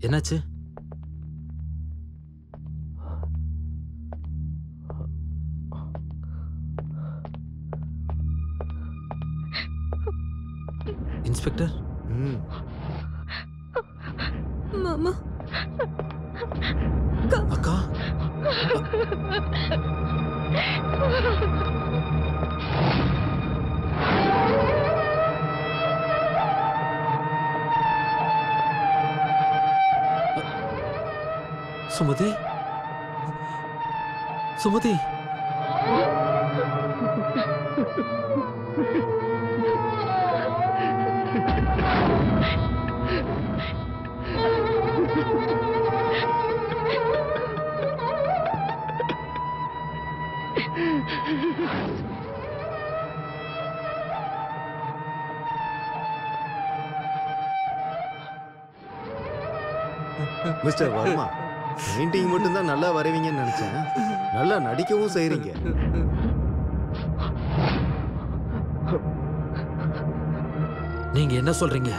என்னாச்சு? இன்ஸ்பெக்டர். மாமா. அக்கா. சுமதி. சுமதி. மிஸ்டர் வர்மா, பெயிண்டிங் மட்டும் தான் நல்லா வரைவீங்கன்னு நினைச்சேன். நல்லா நடிக்கவும் செய்றீங்க. நீங்க என்ன சொல்றீங்க?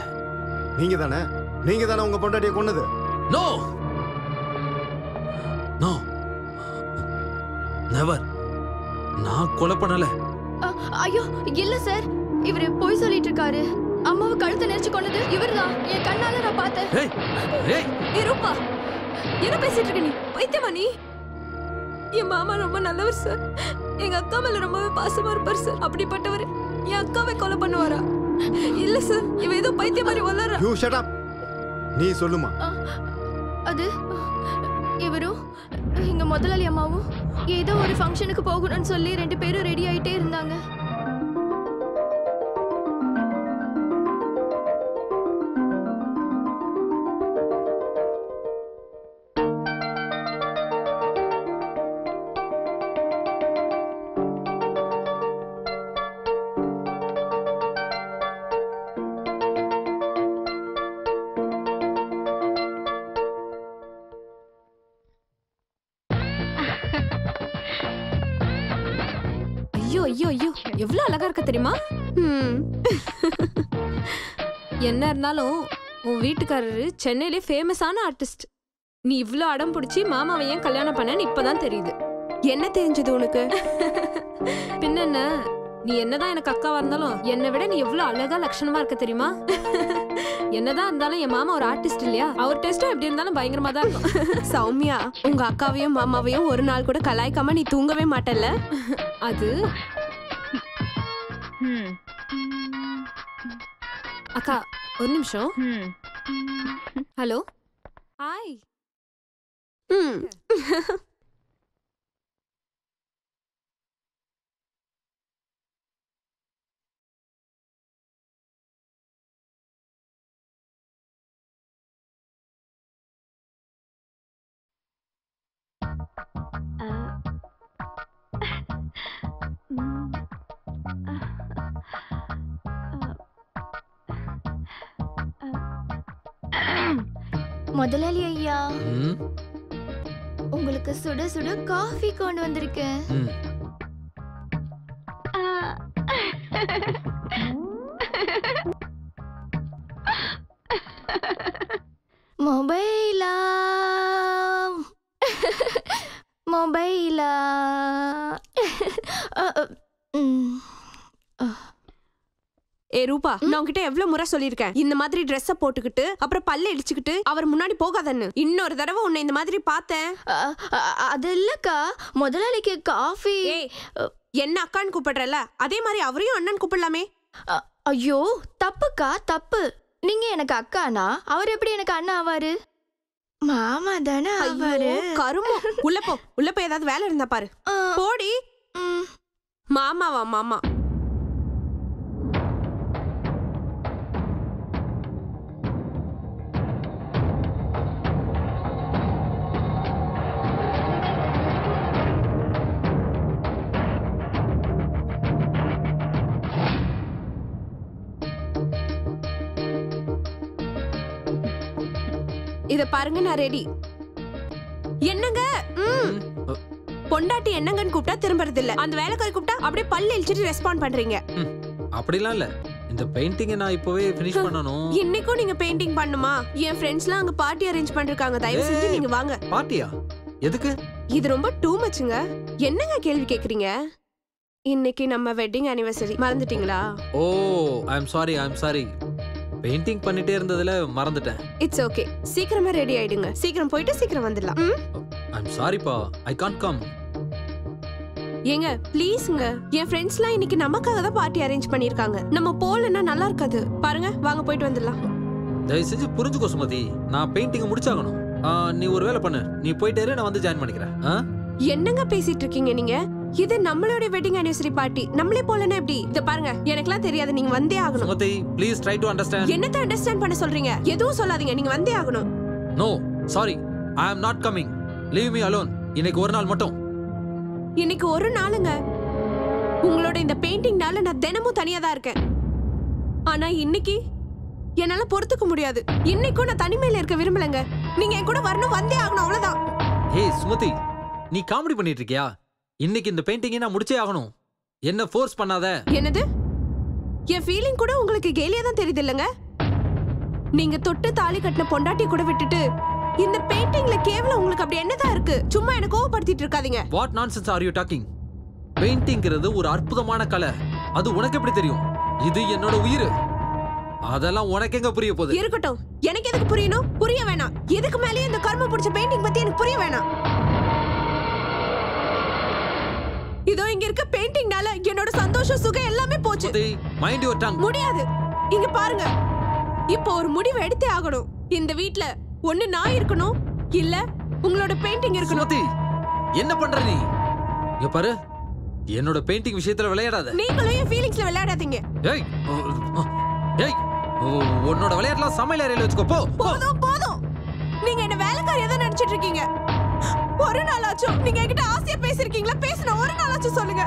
நீங்க தானே உங்க பொண்டாட்டியை கொன்னது? No no, never. நான் கொலை பண்ணல. ஐயோ இல்ல சார், இவரு போய் சொல்லிட்டு இருக்காரு. அம்மாவை கழுத்தை நெரிச்சு கொண்டது இவர்தான். என் கண்ணால நான் பார்த்தேன். ரூபா, என்ன பேசிட்டு இருக்க நீ? பைத்தியமா நீ? என் மாமா ரொம்ப நல்லவர் சார். எங்க அக்கா மேல ரொம்பவே பாசமா இருப்பார் சார். அப்படிப்பட்டவர் என் அக்காவை கொலை பண்ணுவாரா? இல்ல சார், இவ ஏதோ பைத்திய மாதிரி வளர்றா. You shut up. நீ சொல்லுமா. அது இவரும் எங்க முதலாளி அம்மாவும் ஏதோ ஒரு ஃபங்க்ஷனுக்கு போகணும்னு சொல்லி 2 பேரும் ரெடி ஆயிட்டே இருந்தாங்க. ஐயோ ஐயோ ஐயோ, எவ்வளவு அழகா இருக்க தெரியுமா? என்ன இருந்தாலும் உன் வீட்டுக்காரரு சென்னையிலே ஃபேமஸான ஆர்டிஸ்ட். நீ இவ்ளோ அடம் பிடிச்சி மாமாவை ஏன் கல்யாணம் பண்ணன்னு இப்பதான் தெரியுது. என்ன தெரிஞ்சது உனக்கு? பின்ன நீ என்னதான் எனக்கு அக்காவா இருந்தாலும் என்னை விட நீ எவ்வளவு அழகா லட்சணமா இருக்க தெரியுமா? என்னதான் இருந்தாலும் என் மாமா ஒரு ஆர்டிஸ்ட் இல்லையா? அவர் டெஸ்டும் எப்படி இருந்தாலும் பயங்கரமா தான் இருக்கும். சௌமியா, உங்க அக்காவையும் மாமாவையும் ஒரு நாள் கூட கலாய்க்காம நீ தூங்கவே மாட்டல்ல? அது அக்கா ஒரு நிமிஷம். ஹலோ. ஹாய். முதலாளி ஐயா, உங்களுக்கு சுட சுட காஃபி கொண்டு வந்திருக்கேன். மொபைலா மொபைலா. ஏ ரூபா, நான் உன்கிட்ட எவ்வளவு முறை சொல்லிருக்கேன், இந்த மாதிரி ட்ரெஸ்ஸ போட்டுக்கிட்டு அப்புறம் பல்ல இடிச்சுக்கிட்டு அவர் முன்னாடி போகாதன்னு. இன்னொரு தடவை உன்னை இந்த மாதிரி பார்த்தேன். அது இல்லக்கா, முதலாளிக்கு காஃபி. என்ன அக்கான்னு கூப்பிடுறல, அதே மாதிரி அவரையும் அண்ணன் கூப்பிடலாமே. ஐயோ தப்புக்கா, தப்பு. நீங்க எனக்கு அக்கானா அவர் எப்படி எனக்கு அண்ணா ஆவாரு? மாமா தானே ஆவாரு. கருமோ. உள்ள போ, உள்ள போய் ஏதாவது வேலை இருந்தா பாரு. போடி. மாமாவா? மாமா இத பாருங்க, நான் ரெடி. என்னங்க? பொண்டாட்டி என்னங்கன்னு கூப்பிட்டா திரும்பறது இல்ல. அந்த வேலைக்காரி கூப்பிட்டா அப்படியே பல்ல இழிச்சிட்டு ரெஸ்பாண்ட் பண்றீங்க. அப்படிலாம் இல்ல, இந்த பெயிண்டிங்கை நான் இப்போவே ஃபினிஷ் பண்ணணும். இன்னைக்கும் நீங்க பெயிண்டிங் பண்ணுமா? என் ஃப்ரெண்ட்ஸ்லாம் அங்க பார்ட்டி அரேஞ்ச் பண்ணிருக்காங்க. தயவு செஞ்சு நீங்க வாங்க. பார்ட்டியா? எதுக்கு? இது ரொம்ப டூ மச்சுங்க. என்னங்க கேள்வி கேக்குறீங்க? இன்னைக்கு நம்ம வெட்டிங் ஆனிவர்சரி, மறந்துட்டீங்களா? ஓ, ஐ அம் சாரி. பெயிண்டிங் பண்ணிட்டே இருந்ததுல மறந்துட்டேன். It's okay. சீக்கிரமா ரெடி ஆயிடுங்க. சீக்கிரம் போயிட்டு சீக்கிரம் வந்துடலாம். ஐ அம் சாரிப்பா, ஐ கான்ட் கம். ஏங்க ப்ளீஸ்ங்க, என் ஃப்ரெண்ட்ஸ்லாம் இன்னைக்கு நமக்காக தான் பார்ட்டி அரேஞ்ச் பண்ணிருக்காங்க. நம்ம போலன்னா நல்லா இருக்காது. பாருங்க, வாங்க போயிட்டு வந்துடலாம். தயவு செஞ்சு புரிஞ்சுக்கோ சுமதி, நான் பெயிண்டிங் முடிச்சாகணும். நீ ஒரு வேலை பண்ணு, நீ போயிட்டே நான் வந்து ஜாயின் பண்ணிக்கிறேன். என்னங்க பேசிட்டு இருக்கீங்க நீங்க? இது நம்மளோட வெட்டிங் ஆனிவர்சரி பார்ட்டி. நம்மளே போலன்னா எப்படி? இத பாருங்க, எனக்குலாம் தெரியாது, நீங்க வந்தே ஆகணும். Sumathi please try to understand. என்னத்த அண்டர்ஸ்டாண்ட் பண்ண சொல்றீங்க? எதுவும் சொல்லாதீங்க, நீங்க வந்தே ஆகணும். No sorry, I am not coming. Leave me alone. இன்னைக்கு ஒரு நாள் மட்டும். இன்னைக்கு ஒரு நாளுங்க. உங்களோட இந்த பெயிண்டிங்னால நான் தினமும் தனியா தான் இருக்கேன். ஆனா இன்னைக்கு என்னால பொறுத்துக்க முடியாது. இன்னைக்கும் நான் தனிமையில இருக்க விரும்பலங்க. நீங்க என் கூட வரணும், வந்தே ஆகணும், அவ்வளவுதான். ஹே சுமதி, நீ காமெடி பண்ணிட்டு இருக்கியா? இன்னைக்கு இந்த பெயிண்டிங்கை நான் முடிச்சே ஆகணும். என்ன ஃபோர்ஸ் பண்ணாத. என்னது? என் ஃபீலிங் கூட உங்களுக்கு கேலியா தான் தெரியுது இல்லங்க? நீங்க தொட்டு தாலி கட்டின பொண்டாட்டி கூட விட்டுட்டு இந்த பெயிண்டிங்ல கேவலம் உங்களுக்கு அப்படி என்னதான் இருக்கு? சும்மா என்ன கோவப்படுத்திட்டு இருக்காதீங்க. What nonsense are you talking? பெயிண்டிங்கிறது ஒரு அற்புதமான கலை. அது உனக்கு எப்படி தெரியும்? இது என்னோட உயிர். அதெல்லாம் உனக்கு எங்க புரிய போகுது? இருக்கட்டும், எனக்கு எதுக்கு புரியணும்? புரிய வேணாம். எதுக்கு மேலேயே இந்த கர்ம பிடிச்ச பெயிண்டிங் பத்தி எனக்கு புரிய வேணாம். இதோ இங்க இருக்க பெயிண்டிங்னால என்னோட சந்தோஷம், சுகம் எல்லாமே போச்சு. Mind your tongue. முடியாது. இங்க பாருங்க, இப்போ ஒரு முடிவு எடுத்தே ஆகணும். இந்த வீட்ல ஒண்ணு நான் இருக்கணும், இல்ல உங்களோட பெயிண்டிங் இருக்கணும். சுமதி, என்ன பண்ற நீ? இங்க பாரு, என்னோட பெயிண்டிங் விஷயத்துல விளையாடாத. நீங்களும் என் ஃபீலிங்ஸ்ல விளையாடாதீங்க. ஏய் ஏய், உன்னோட விளையாட்டுலாம் சமையல் அறையில வச்சுக்கோ. போ. போதும் போதும். நீங்க என்ன வேலைக்காரியா தான் நினைச்சிட்டு இருக்கீங்க. ஒரு நாளாச்சும் நீங்க என்கிட்ட ஆசையா பேசிருக்கீங்களா? பேசின ஒரு நாளாச்சும் சொல்லுங்க.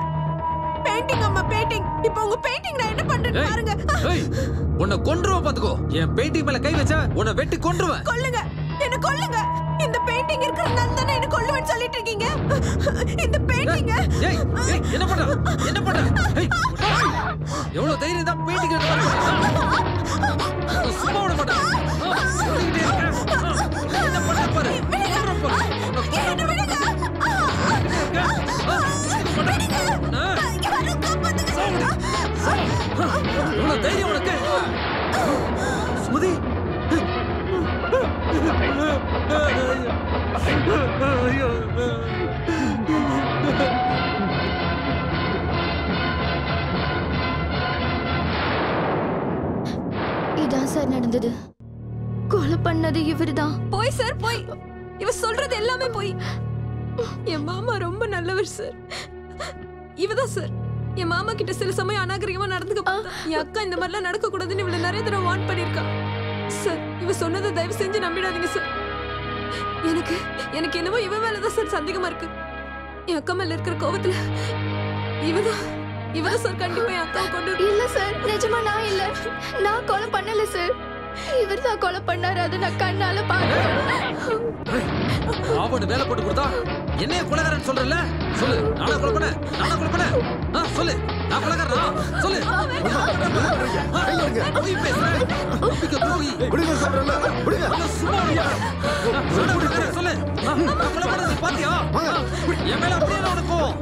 பெயிண்டிங் அம்மா பெயிண்டிங். இப்போ உங்க பெயிண்டிங் நான் என்ன பண்றேன்னு பாருங்க. ஏய், உன்னை கொன்றுவேன் பாத்துக்கோ. என் பெயிண்டிங் மேல கை வச்சா உன்னை வெட்டி கொன்றுவேன். கொல்லுங்க, என்ன கொல்லுங்க. இந்த பெயிண்டிங் இருக்கிறதுனால தானே என்ன கொல்லுவேன்னு சொல்லிட்டு இருக்கீங்க. இந்த பெயிண்டிங். ஏய் ஏய், என்ன பண்ற? என்ன பண்ற? ஏய், எவ்வளவு தைரியம் தான் பெயிண்டிங் சும்மா விட மாட்டேன். என்ன பண்ற பாரு. எவ்வளவு தைரியம் உனக்கு? சுமதி, இதான் சார் நடந்தது. கொலை பண்ணது இவர்தான். போய் சார் போய். இவ சொல்றது எல்லாமே போய். என் மாமா ரொம்ப நல்லவர் சார். இவதான் சார் என் மாமா கிட்ட சில சமயம் அநாகரிகமா நடந்துக்க பார்த்தா. என் அக்கா இந்த மாதிரிலாம் நடக்க கூடாதுன்னு இவளை நிறைய தடவை வார்ன் பண்ணிருக்கா சார். இவ சொன்னதை தயவு செஞ்சு நம்பிடாதீங்க சார். எனக்கு என்னமோ இவ மேலதான் சார் சந்தேகமா இருக்கு. என் அக்கா மேல இருக்கிற கோவத்துல இவதான் சார் கண்டிப்பா என் அக்காவை கொண்டு. இல்ல சார், நிஜமா நான் இல்ல. நான் கொலை பண்ணல சார். இவர்தான் கொலை பண்ணாரு. அது நான் கண்ணால பார்த்தேன். அவனு வேலை போட்டு கொடுத்தா என்னைய கொலைகாரன் சொல்றல? சொல்லு, நானா கொலை பண்ண? சொல்லு, நான் கொலைகாரனா? சொல்லு. போய் பேசுறேன். போய் விடுங்க சொல்றல, விடுங்க. சும்மா சொல்லு. நான் கொலை பண்ணது பாத்தியா? என் மேல அப்படியே உனக்கு கோவம்.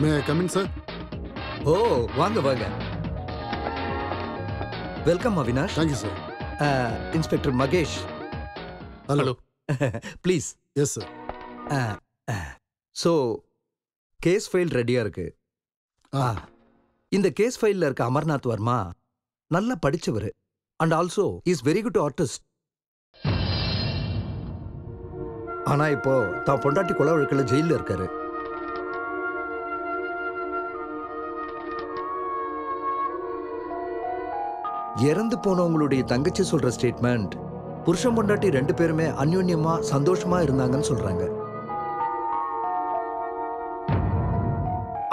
மே ஐ கம் இன் சார்? ஓ வாங்க வாங்க. Welcome Avinash. Thank you sir. Inspector Mahesh. Hello. Please. Yes sir. So case file ரெடியா இருக்கு. இந்த கேஸ் ஃபைல்ல இருக்க அமர்நாத் வர்மா நல்லா படிச்சவர் and also is very good artist. ஆனா இப்போ தான் பொண்டாட்டி கொலை வழக்கில் ஜெயிலில் இருக்காரு. இறந்து போனவங்களுடைய தங்கச்சி சொல்ற ஸ்டேட்மெண்ட் புருஷன் பொண்டாட்டி 2 பேருமே அந்யோன்யமா சந்தோஷமா இருந்தாங்கன்னு சொல்றாங்க.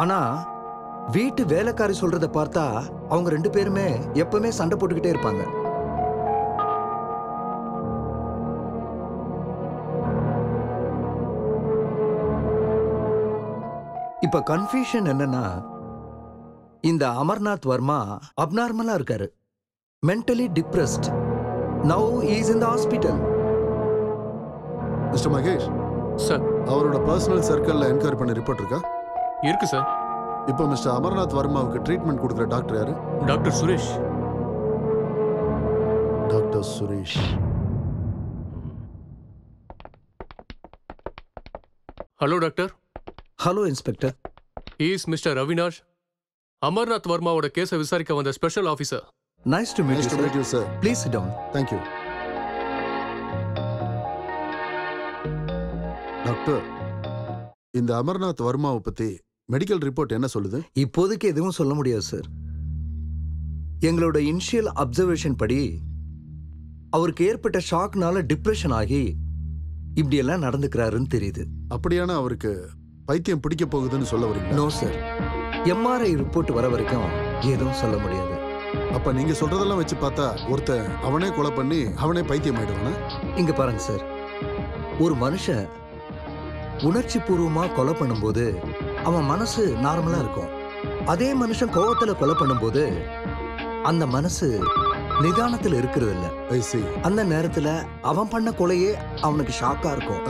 ஆனா வீட்டு வேலைக்காரி சொல்றத பார்த்தா அவங்க 2 பேருமே எப்பவுமே சண்டை போட்டுக்கிட்டே இருப்பாங்க. இப்ப கன்ஃபியூஷன் என்னன்னா, இந்த அமர்நாத் வர்மா அப்நார்மலா இருக்காரு, mentally depressed. Now is in the hospital. Mister Mahesh sir, அவரோட பர்சனல் சர்க்கிள்ல என்கொயரி பண்ண ரிப்போர்ட் இருக்கா? இருக்கு சார். இப்போ மிஸ்டர் அமர்நாத் வர்மாவுக்கு ட்ரீட்மெண்ட் கொடுக்குற டாக்டர் யாரு? Doctor Suresh. Doctor Suresh. Hello doctor. Hello inspector. Is mister Avinash, Amarnath வர்மாவோட கேஸை விசாரிக்க வந்த special officer. Nice to meet you sir. Please sit down. Thank you. Doctor, இந்த அமர்நாத் வர்மாவை பத்தி மெடிக்கல் ரிப்போர்ட் என்ன சொல்லுது? இப்போதைக்கு எதுவும் சொல்ல முடியாது சார். எங்களோட இனிஷியல் அப்சர்வேஷன் படி அவருக்கு ஏற்பட்ட ஷாக்னால டிப்ரெஷன் ஆகி இப்படி எல்லாம் நடந்துக்கிறாருன்னு தெரியுது. அப்படியான அவருக்கு பைத்தியம் பிடிக்க போகுதுன்னு சொல்ல வரீங்க? நோ சார், எம்ஆர்ஐ ரிப்போர்ட் வர வரைக்கும் எதுவும் சொல்ல முடியாது. அப்ப நீங்க சொல்றதெல்லாம் வச்சு பார்த்தா ஒருத்தன் அவனே கொலை பண்ணி அவனே பைத்தியம் ஆயிடுவானா? இங்க பாருங்க சார், ஒரு மனுஷன் உணர்ச்சி பூர்வமா கொலை பண்ணும்போது அவன் மனசு நார்மலா இருக்கும். அதே மனுஷன் கோவத்துல கொலை பண்ணும்போது அந்த மனசு நிதானத்துல இருக்கிறது இல்ல. அந்த நேரத்துல அவன் பண்ண கொலையே அவனுக்கு ஷாக்கா இருக்கும்.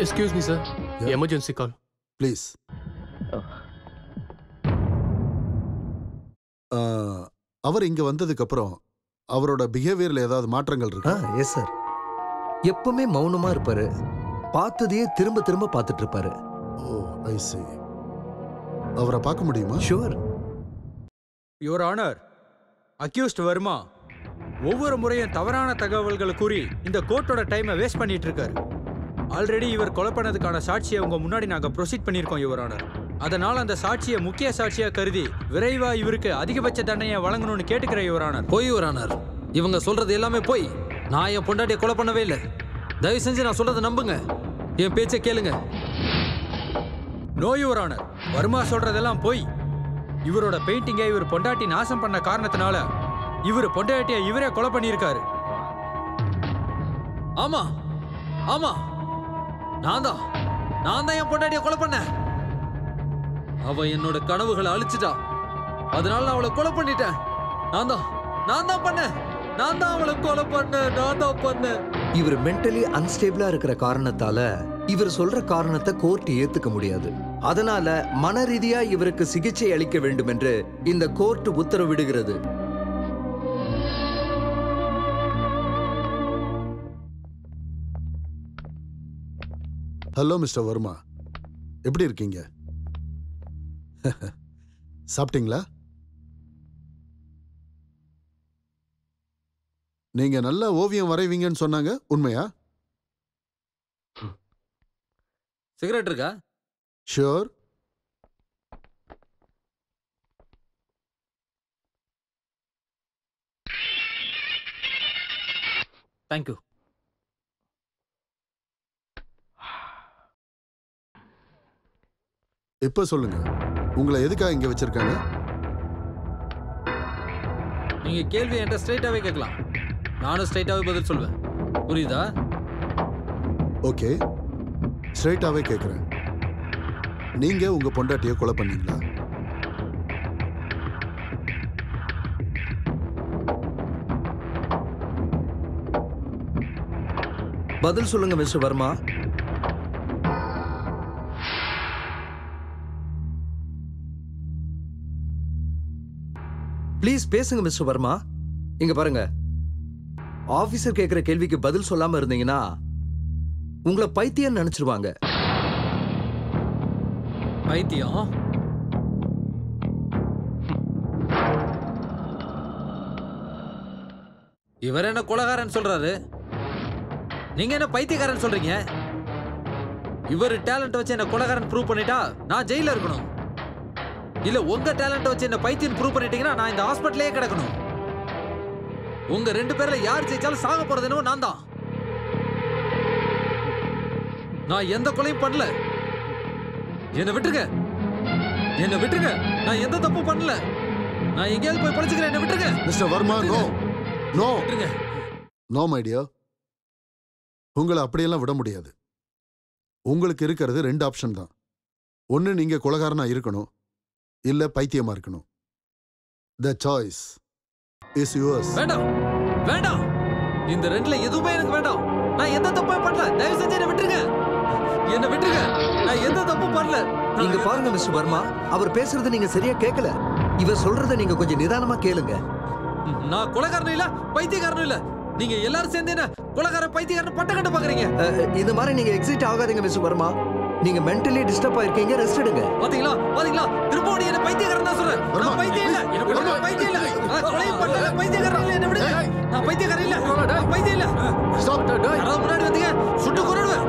Excuse me sir, emergency call please. அவர் இங்க வந்ததுக்கு அப்புறம் அவரோட பிஹேவியர்ல ஏதாவது மாற்றங்கள் இருக்கா? எஸ் சார், எப்பவுமே மௌனமா இருப்பாரு, பார்த்ததையே திரும்ப திரும்ப பார்த்துட்டு இருப்பாரு. ஓ ஐ சீ. அவரை பார்க்க முடியுமா? Sure. Your honour, accused Varma ஒவ்வொரு முறையும் தவறான தகவல்களை கூறி இந்த கோர்ட்டோட டைமை வேஸ்ட் பண்ணிட்டு இருக்காரு. ஆல்ரெடி இவர் கொலை பண்ணதுக்கான சாட்சியை உங்க முன்னாடி நாங்க ப்ரொசீட் பண்ணியிருக்கோம் யுவர் ஆனர். அதனால அந்த சாட்சியை முக்கிய சாட்சியா கருதி விரைவா இவருக்கு அதிகபட்ச தண்டனையை வழங்கணும்னு கேட்டுக்கிறேன் யுவர் ஆனர். போய் யுவர் ஆனர், இவங்க சொல்றது எல்லாமே போய். நான் என் பொண்டாட்டியை கொலை பண்ணவே இல்லை. தயவு செஞ்சு நான் சொல்றதை நம்புங்க, என் பேச்சை கேளுங்க. நோ யுவர் ஆனர், வர்மா சொல்றதெல்லாம் போய். இவரோட பெயிண்டிங்கை இவர் பொண்டாட்டி நாசம் பண்ண காரணத்தினால இவர் பொண்டாட்டியை இவரே கொலை பண்ணியிருக்காரு. ஆமா ஆமா, நான் தான் என் பொண்டாட்டியை கொலை பண்ணேன். அவ என்னோட கனவுகளை அழிச்சிட்டா, அதனால நான் அவளை கொலை பண்ணிட்டேன். நான் தான் பண்ணேன். நான் தான் அவளை கொலை பண்ணேன். இவர் மென்டலி அன்ஸ்டேபிளா இருக்கிற காரணத்தால இவர் சொல்ற காரணத்தை கோர்ட் ஏத்துக்க முடியாது. அதனால மன ரீதியா இவருக்கு சிகிச்சை அளிக்க வேண்டும் என்று இந்த கோர்ட் உத்தரவிடுகிறது. ஹலோ மிஸ்டர் வர்மா, எப்படி இருக்கீங்க? சாப்பிட்டீங்களா? நீங்க நல்ல ஓவியம் வரைவீங்கன்னு சொன்னாங்க, உண்மையா? சிகரெட் இருக்கா? ஷூர். தேங்க்யூ. இப்ப சொல்லுங்க, உங்களை எதுக்காக இங்க வச்சிருக்காங்க? நீங்க கேள்வி என்கிட்ட ஸ்ட்ரைட்டாவே கேட்கலாம், நானும் ஸ்ட்ரைட்டாவே பதில் சொல்வேன். புரியுதா? ஓகே, ஸ்ட்ரைட்டாவே கேட்குறேன். நீங்க உங்க பொண்டாட்டியை கொலை பண்ணீங்களா? பதில் சொல்லுங்க மிஸ்டர் வர்மா. ப்ளீஸ் பேசுங்க மிஸ்டர் வர்மா. இங்க பாருங்க, ஆபீசர் கேட்கிற கேள்விக்கு பதில் சொல்லாம இருந்தீங்கன்னா உங்களை பைத்தியம் நினைச்சிருவாங்க. பைத்தியம்? இவர் என்ன கொலைகாரன் சொல்றாரு, நீங்க என்ன பைத்தியக்காரன் சொல்றீங்க? இவர் டேலண்ட் வச்சு என்ன கொலைகாரன் ப்ரூவ் பண்ணிட்டா நான் ஜெயில இருக்கணும். இல்ல உங்க டேலண்ட் வச்சு என்ன பைத்தியம் ப்ரூவ் பண்ணிட்டீங்கன்னா நான் இந்த ஹாஸ்பிட்டலே கிடக்கணும். உங்க 2 பேர்ல யார் ஜெயிச்சாலும் சாக போறது என்னவோ நான் தான். நான் எந்த கொலையும் பண்ணல. என்ன விட்டுருங்க, என்ன விட்டுருங்க. நான் எந்த தப்பும் பண்ணல. நான் எங்கேயாவது போய் படிச்சுக்கிறேன். என்ன விட்டுருங்க மிஸ்டர் வர்மா. நோ நோ விட்டுருங்க. நோ மை டியர், உங்களை அப்படியெல்லாம் விட முடியாது. உங்களுக்கு இருக்கிறது 2 ஆப்ஷன் தான். ஒன்று நீங்க கொலைகாரனா இருக்கணும், இல்ல பைத்தியமா இருக்கணும். The choice is yours. வேண்டாம் வேண்டாம், இந்த 2ல எதுவுமே எனக்கு வேண்டாம். நான் எந்த தப்பும் பண்ணல. தயவு செஞ்சு என்ன விட்டுருங்க, என்ன விட்டுருங்க. நான் எந்த தப்பும் பண்ணல. நீங்க பாருங்க மிஸ்டர் வர்மா, அவர் பேசுறத நீங்க சரியா கேட்கல. இவர் சொல்றத நீங்க கொஞ்சம் நிதானமா கேளுங்க. நான் கொலைகாரனும் இல்ல பைத்தியக்காரனும் இல்ல. நீங்க எல்லாரும் சேர்ந்து என்ன கொலைகார பைத்தியக்காரன் பட்ட கட்ட பாக்குறீங்க. இந்த மாதிரி நீங்க எக்ஸைட் ஆகாதீங்க மிஸ்டர் வர்மா. நீங்க மென்டலி டிஸ்டர்ப் ஆயிருக்கீங்க, ரெஸ்ட் எடுங்க. பாத்தீங்களா பாத்தீங்களா, திரும்ப நீ என்ன பைத்தியக்காரன் தான் சொல்ற. நான் பைத்தியம் இல்ல, நான் பைத்தியம் இல்ல. நான் கொலை பண்ணல, பைத்தியக்காரன் இல்ல. என்ன விடுங்க, நான் பைத்தியக்காரன் இல்ல, நான் பைத்தியம் இல்ல. ஸ்டாப். யாராவது முன்னாடி வந்தீங்க சுட்டு கொன்னுடுவேன்.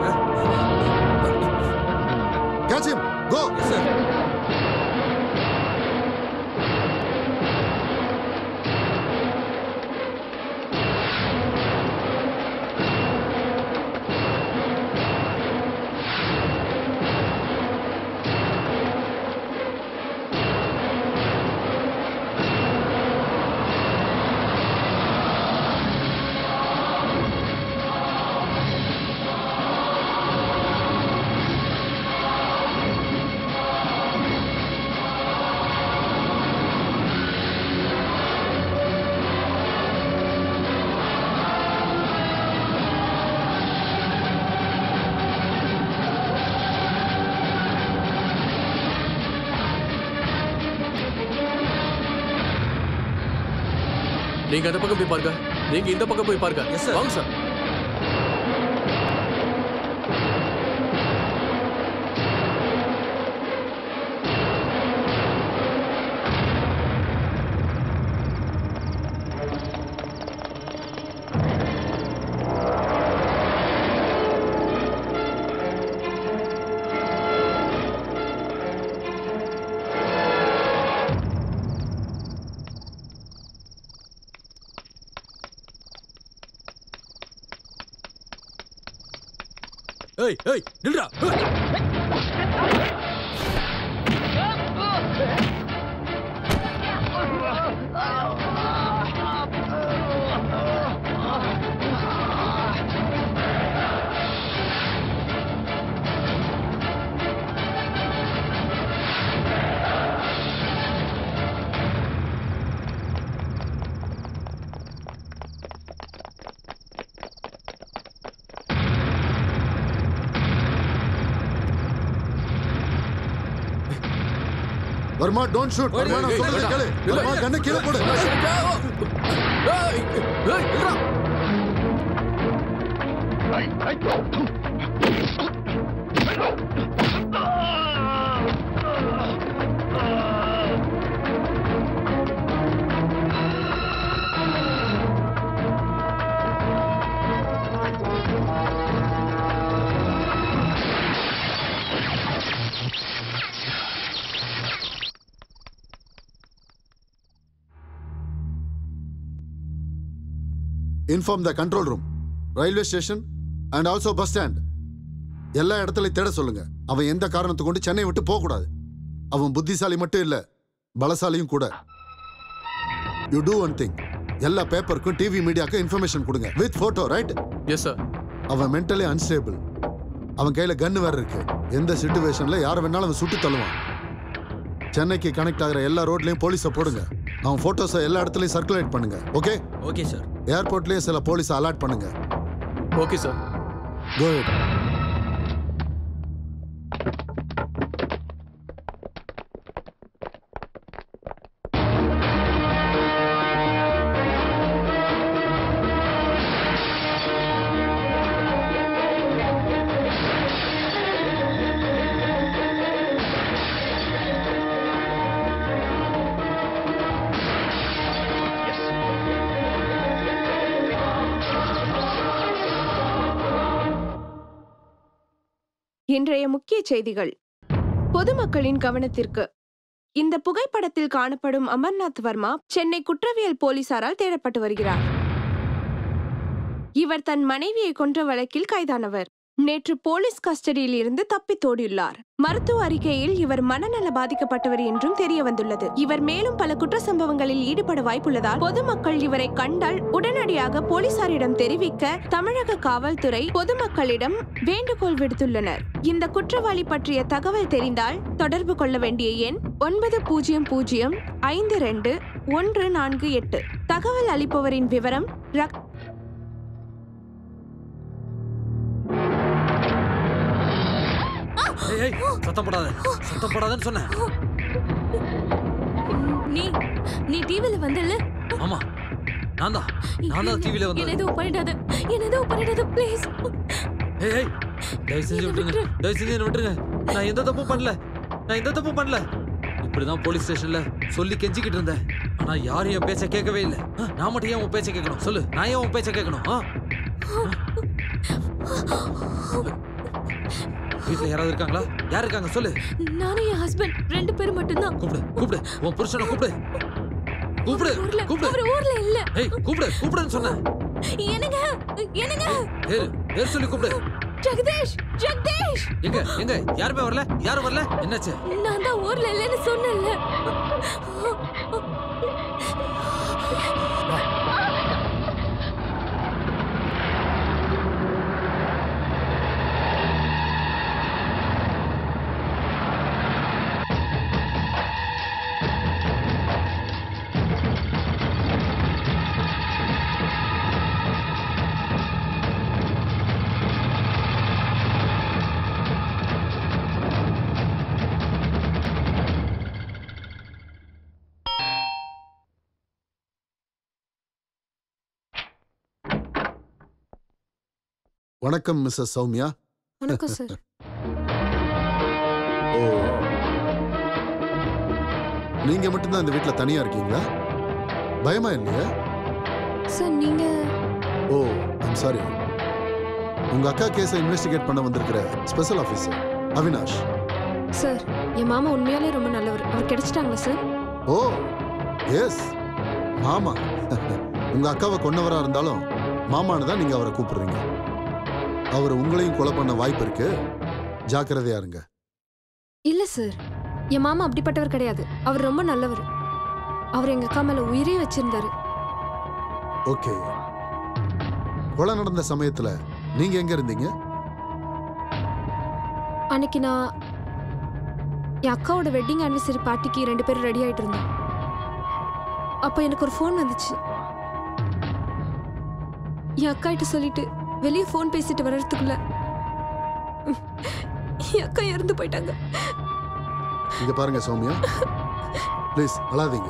கேட்ச் ஹிம், கோ. சார் நீங்க அந்த பக்கம் போய் பாருங்க, நீங்க இந்த பக்கம் போய் பாருங்க. வாங்க சார். ஏய் ஏய் நில்றா. Verma, don't shoot. வர்மா, நான் சொல்றதை கேளு. வர்மா, கண்ணை கீழே போடு. Inform the control room, railway station and also bus stand. எல்லா இடத்துலையும் தேட சொல்லுங்க. அவன் எந்த காரணத்தை கொண்டு சென்னை விட்டு போக கூடாது. அவன் புத்திசாலி மட்டும் இல்ல, பலசாலியும் கூட. You do one thing. எல்லா பேப்பருக்கும் டிவி மீடியாக்கும் இன்ஃபர்மேஷன் கொடுங்க with photo, right? Yes sir. அவன் மென்டலி அன்ஸ்டேபிள். அவன் கையில கன் வேற இருக்கு. எந்த சிச்சுவேஷன்ல யாரை வேணாலும் அவன் சுட்டு தள்ளுவான். சென்னைக்கு கனெக்ட் ஆகிற எல்லா ரோட்லயும் போலீஸை போடுங்க. அவன் போட்டோஸை எல்லா இடத்துலையும் சர்க்குலேட் பண்ணுங்க. ஓகே? Okay sir. ஏர்போர்ட்லயே சில போலீஸ் அலர்ட் பண்ணுங்க. Okay sir. Go ahead. இன்றைய முக்கிய செய்திகள். பொதுமக்களின் கவனத்திற்கு. இந்த புகைப்படத்தில் காணப்படும் அமர்நாத் வர்மா சென்னை குற்றவியல் போலீசாரால் தேடப்பட்டு வருகிறார். இவர் தன் மனைவியை கொன்ற வழக்கில் கைதானவர். நேற்று போலீஸ் கஸ்டடியில் இருந்து தப்பித்தோடியுள்ளார். மருத்துவ அறிக்கையில் இவர் மனநல பாதிக்கப்பட்டவர் என்றும் தெரிய வந்துள்ளது. இவர் மேலும் பல குற்ற சம்பவங்களில் ஈடுபட வாய்ப்புள்ளதால் பொதுமக்கள் இவரை கண்டால் உடனடியாக போலீசாரிடம் தெரிவிக்க தமிழக காவல்துறை பொதுமக்களிடம் வேண்டுகோள் விடுத்துள்ளனர். இந்த குற்றவாளி பற்றிய தகவல் தெரிந்தால் தொடர்பு கொள்ள வேண்டிய எண் 90052148. தகவல் அளிப்பவரின் விவரம் சத்தம் போடாதன்னு சொன்னேன். நீ டிவில வந்தல? ஆமா, நான் தான் டிவில வந்தேன். என்ன எதுவும் பண்ணிடாத ப்ளீஸ். ஏய் தயவு செஞ்சு விட்டுருங்க. நான் எந்த தப்பும் பண்ணல. இப்படிதான் போலீஸ் ஸ்டேஷன்ல சொல்லி கெஞ்சிக்கிட்டு இருந்தேன். ஆனா யாரும் என் பேச்ச கேட்கவே இல்லை. நான் மட்டும் ஏன் உன் பேச்ச கேட்கணும்? சொல்லு, நான் ஏன் உன் பேச்ச கேட்கணும்? வீட்டுல யாராவது இருக்காங்களா? யார் இருக்காங்க சொல்லு. நானும் என் ஹஸ்பண்ட் 2 பேரும் மட்டும்தான். கூப்பிடு உன் புருஷனை கூப்பிடு. அவர் ஊர்ல இல்ல. ஏய் கூப்பிடுன்னு சொன்னேன். என்னங்க பேர் சொல்லி கூப்பிடு. ஜெகதீஷ். எங்க யாரும் வரல. என்னாச்சு? நான் தான் ஊர்ல இல்லன்னு சொன்னேன்ல. வணக்கம் மிஸ்ஸஸ் சௌமியா. வணக்கம் சார். ஓ, நீங்க மட்டும்தான் இந்த வீட்டில் தனியா இருக்கீங்களா? பயமா இல்லையா? சார் நீங்க? ஓ, ஐம் சாரி. உங்க அக்கா கேஸை இன்வெஸ்டிகேட் பண்ண வந்திருக்கிற ஸ்பெஷல் ஆஃபீஸர் அவினாஷ். சார் என் மாமா உண்மையாலே ரொம்ப நல்லவர். அவர் கிடைச்சிட்டாங்களா சார்? ஓ எஸ், மாமா. உங்க அக்காவை கொன்னவரா இருந்தாலும் மாமான்னு தான் நீங்க அவரை கூப்பிடுறீங்க. அவர் உங்களையும் கொலை பண்ண வாய்ப்பு இருக்கு, ஜாக்கிரதையா இருங்க. இல்ல சார், என் மாமா அப்படிப்பட்டவர் கிடையாது. அவர் ரொம்ப நல்லவர். அவர் எங்க அக்கா மேல உயிரே வச்சிருந்தாரு. ஓகே, கொலை நடந்த சமயத்துல நீங்க எங்க இருந்தீங்க? அன்னைக்கு நான் என் அக்காவோட வெட்டிங் ஆனிவர்சரி பார்ட்டிக்கு 2 பேரும் ரெடி ஆயிட்டு இருந்தோம். அப்ப எனக்கு ஒரு ஃபோன் வந்துச்சு. என் அக்கா கிட்ட சொல்லிட்டு வெளியே ஃபோன் பேசிட்டு வர்றதுக்குள்ள என் அக்கா இறந்து போயிட்டாங்க. இங்க பாருங்க சௌமியா, ப்ளீஸ் அழாதீங்க.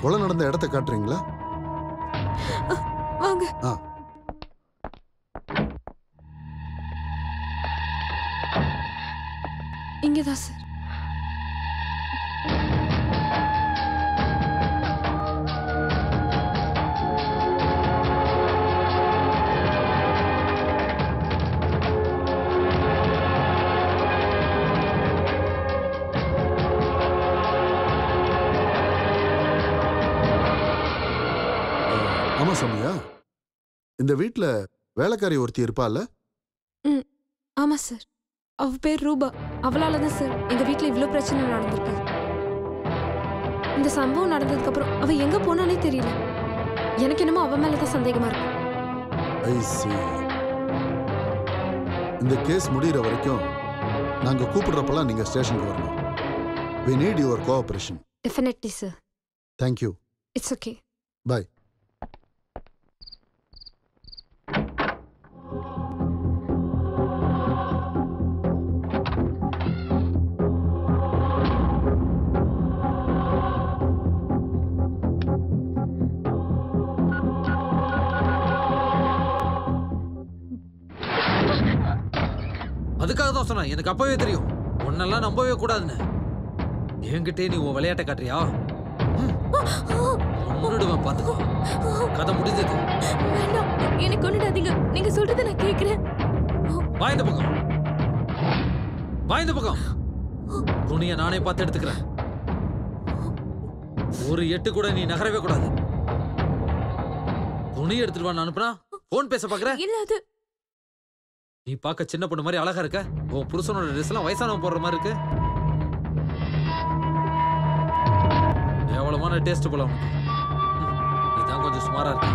கொலை நடந்த இடத்தை காட்டுறீங்களா? வாங்க. இங்கதான் சார். ஆமா சௌமியா, இந்த வீட்டுல வேலைக்காரி ஒருத்தி இருப்பால? ஆமா சார், அவ பேர் ரூபா. அவளாலதான் சார் எங்க வீட்டுல இவ்ளோ பிரச்சனை நடந்திருக்கு. இந்த சம்பவம் நடந்ததுக்கு அப்புறம் அவ எங்க போனானே தெரியல. எனக்கு என்னமோ அவ மேலதான் சந்தேகமா இருக்கு. I see. இந்த கேஸ் முடிகிற வரைக்கும் நாங்க கூப்பிடுறப்பெல்லாம் நீங்க ஸ்டேஷனுக்கு வரணும். We need your cooperation. Definitely sir. Thank you. It's okay. Bye. அதுக்காக தான் சொன்னேன், எனக்கு அப்பவே தெரியும் உன்னெல்லாம் நம்பவே கூடாதுன்னு. என்கிட்டே நீ உன் விளையாட்டை காட்டுறியா? கொன்னுடுவேன் பாத்துக்கோ. கதை முடிஞ்சது. வேண்டாம், என்னை கொன்னுடாதீங்க. நீங்க சொல்றதை நான் கேக்குறேன். வா இந்த பக்கம். வா இந்த பக்கம். துணியை நானே பார்த்து எடுத்துக்கிறேன். ஒரு எட்டு கூட நீ நகரவே கூடாது. துணி எடுத்துட்டு வா. அனுப்புனா போன் பேச பாக்குற. இல்ல அது நீ பார்க்க சின்ன பொண்ணு மாதிரி அழகா இருக்க. உன் புருஷனோட ட்ரெஸ் எல்லாம் வயசானவன் போடுற மாதிரி இருக்கு. எவ்வளவான டேஸ்ட் போல உனக்கு. நீதான் கொஞ்சம் சுமாரா இருக்க.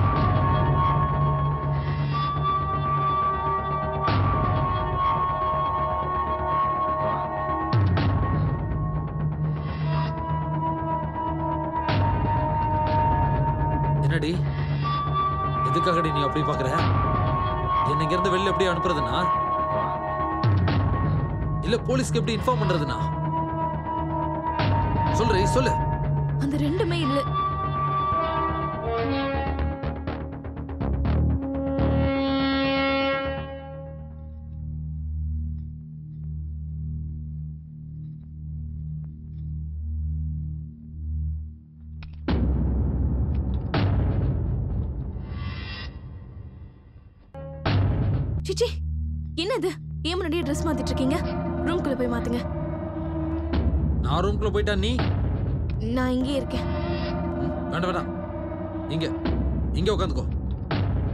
என்னடி, எதுக்காகடி நீ அப்படி பாக்குற? என்ன இங்க இருந்து வெளில எப்படி அனுப்புறதுனா, இல்ல போலீஸ்க்கு எப்படி இன்ஃபார்ம் பண்றதுனா? சொல்றீ சொல்லு. அந்த ரெண்டுமே இல்ல. சிச்சி, என்னது? ஏன் முன்னாடியே ட்ரெஸ் மாத்திட்டு இருக்கீங்க? ரூம்குள்ள போய் மாத்துங்க. நான் ரூம்குள்ள போயிட்டா நீ? நான் இங்கே இருக்கேன். வேண்டாம் வேண்டாம், இங்க இங்க உட்காந்துக்கோ.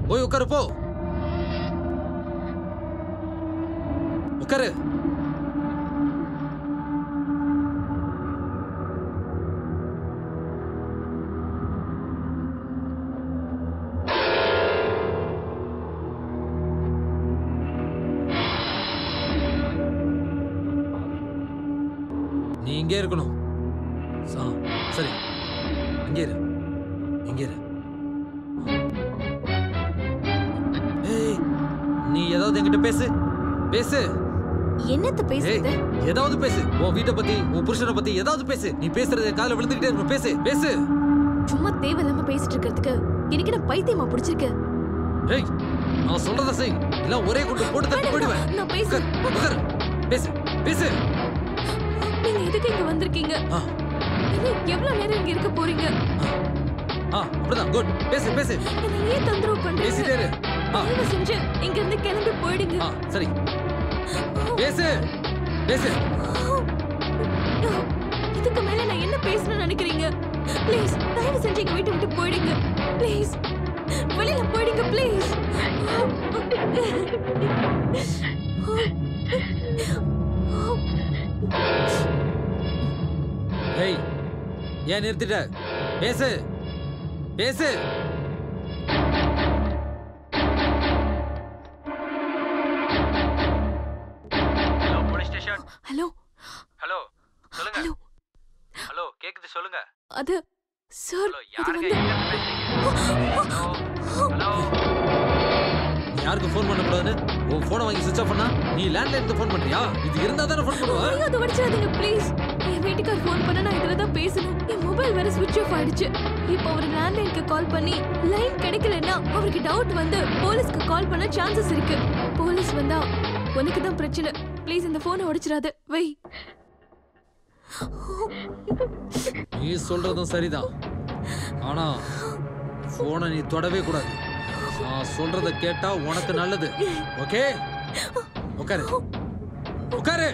போய் உட்காரு, போ உட்காரு. நீ இங்கே இருக்கணும். சரி, இங்கே இரு, இங்கே இரு. ஏய், நீ ஏதாவது என்கிட்ட பேசு பேசு. என்னத்த பேசுறது? ஏதாவது பேசு. உன் வீட்டை பத்தி, உன் புருஷனை பத்தி ஏதாவது பேசு. நீ பேசுறது காதுல விழுந்துட்டே இருக்கும். பேசு பேசு. சும்மா தேவையில்லாம பேசிட்டு இருக்கிறதுக்கு எனக்கு என்ன பைத்தியமா பிடிச்சிருக்கு? ஏய், நான் சொல்றத செய், இல்ல ஒரே குண்டு போட்டு தட்டி போடுவேன். நான் பேசு. உட்கார், பேசு பேசு. நீங்க எதுக்கு இங்க வந்திருக்கீங்க? இன்னும் எவ்வளவு நேரம் இங்க இருக்க போறீங்க? அப்படிதான். குட். பேசு பேசு. என்ன ஏன் தொந்தரவு பண்றீங்க? பேசிட்டே இரு. தயவு செஞ்சு இங்க இருந்து கிளம்பி போயிடுங்க. சரி, பேசு பேசு. இதுக்கு மேல நான் என்ன பேசணும்னு நினைக்கிறீங்க? ப்ளீஸ் தயவு செஞ்சு எங்க வீட்டை விட்டு போயிடுங்க. ப்ளீஸ் வெளியில போயிடுங்க ப்ளீஸ். ஏய், ஏன் நிறுத்திட்ட? பேசு பேசு. Hello police station. Hello hello சொல்லுங்க. ஹலோ ஹலோ கேக்குது, சொல்லுங்க. அது சார், ஹலோ, அது யாருங்க வந்து எங்க இருந்து பேசுறீங்க? ஹலோ நீ யாருக்கு ஃபோன் பண்ண கூடாதுன்னு உன் போனை வாங்கி சுவிட்ச் ஆஃப் பண்ணா நீ லேண்ட்லைன் இருந்து ஃபோன் பண்றியா? இது இருந்தா தானே ஃபோன் பண்ணுவ. ஐயோ, அது வடிச்சாதீங்க ப்ளீஸ். என் வீட்டுக்கார் ஃபோன் பண்ண நான் இதுல தான் பேசணும். என் மொபைல் வேற ஸ்விட்ச் ஆஃப் ஆயிடுச்சு. இப்போ அவர் லேண்ட்லைனுக்கு கால் பண்ணி லைன் கிடைக்கலன்னா அவருக்கு டவுட் வந்து போலீஸ்க்கு கால் பண்ண சான்சஸ் இருக்கு. போலீஸ் வந்தா உனக்கு தான் பிரச்சனை. ப்ளீஸ் இந்த போனை உடைச்சிடாத. வை. நீ சொல்றதும் சரிதான், ஆனா போனை நீ தொடவே கூடாது. நான் சொல்றத கேட்டா உனக்கு நல்லது. ஓகே, உட்காரு உட்காரு.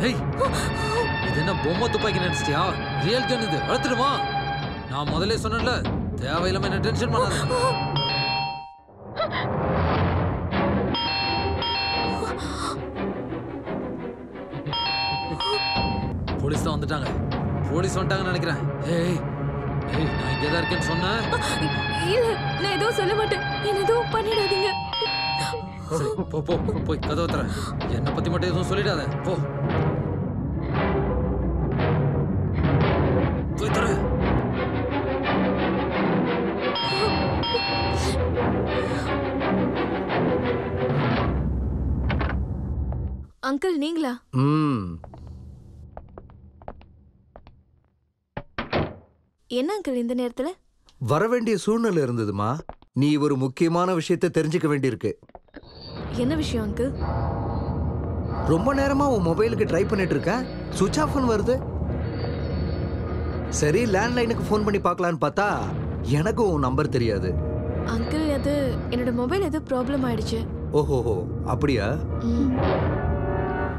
ஏய், இது என்ன பொம்மை துப்பாக்கி நினைச்சிட்டியா? ரியல் கன் இது. வளர்த்துடுமா? நான் முதல்ல சொன்னேன்ல, தேவையில்லாம என்ன டென்ஷன் பண்ணாத. போலீஸ் தான் வந்துட்டாங்க. போலீஸ் வந்துட்டாங்கன்னு நினைக்கிறேன். ஏய் ஏய், நான் இங்கே தான் இருக்கேன்னு சொன்னேன். இல்ல, நான் எதுவும் சொல்ல மாட்டேன். என்ன எதுவும் பண்ணிடாதீங்க. சரி, போ போ போய் கதவை தர. என்னை பத்தி மட்டும் எதுவும் சொல்லிடாத. போ. அங்கிள் நீங்களா? என்ன அங்கிள் இந்த நேரத்துல? வர வேண்டிய சூழ்நிலை இருந்ததுமா. நீ ஒரு முக்கியமான விஷயத்தை தெரிஞ்சுக்க வேண்டியிருக்கு. என்ன விஷயம் அங்கிள்? ரொம்ப நேரமா உன் மொபைலுக்கு ட்ரை பண்ணிட்டு இருக்க, சுவிட்ச் ஆஃப் வருது. சரி லேண்ட்லைனுக்கு ஃபோன் பண்ணி பார்க்கலான்னு பார்த்தா எனக்கு உன் நம்பர் தெரியாது. அங்கிள் அது என்னோட மொபைல் ஏதோ ப்ராப்ளம் ஆயிடுச்சு. ஓஹோஹோ அப்படியா?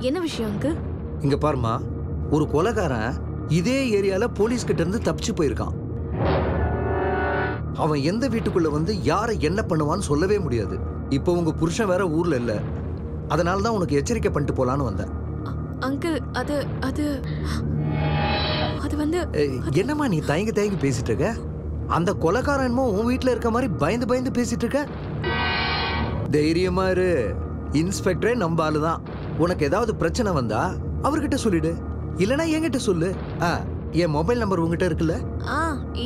என்ன விஷயம் அங்கிள்? இங்க பாருமா, ஒரு கொலைகாரன் இதே ஏரியால போலீஸ் கிட்ட இருந்து தப்பிச்சு போயிருக்கான். அவன் எந்த வீட்டுக்குள்ள வந்து யாரை என்ன பண்ணுவான்னு சொல்லவே முடியாது. இப்போ உங்க புருஷன் வேற ஊர்ல இல்ல, அதனால தான் உனக்கு எச்சரிக்கை பண்ணிட்டு போலான்னு வந்தேன். அங்கிள் அது அது அது வந்து என்னம்மா நீ தயங்கி பேசிட்டு இருக்க? அந்த கொலைகாரன்மோ உன் வீட்டுல இருக்க மாதிரி பயந்து பேசிட்டு இருக்க. தைரியமா இரு, இன்ஸ்பெக்டரே நம்ம ஆளுதான். உனக்கு ஏதாவது பிரச்சனை வந்தா அவர்கிட்ட சொல்லிடு, இல்லனா என்கிட்ட சொல்லு. என் மொபைல் நம்பர் உங்ககிட்ட இருக்குல்ல?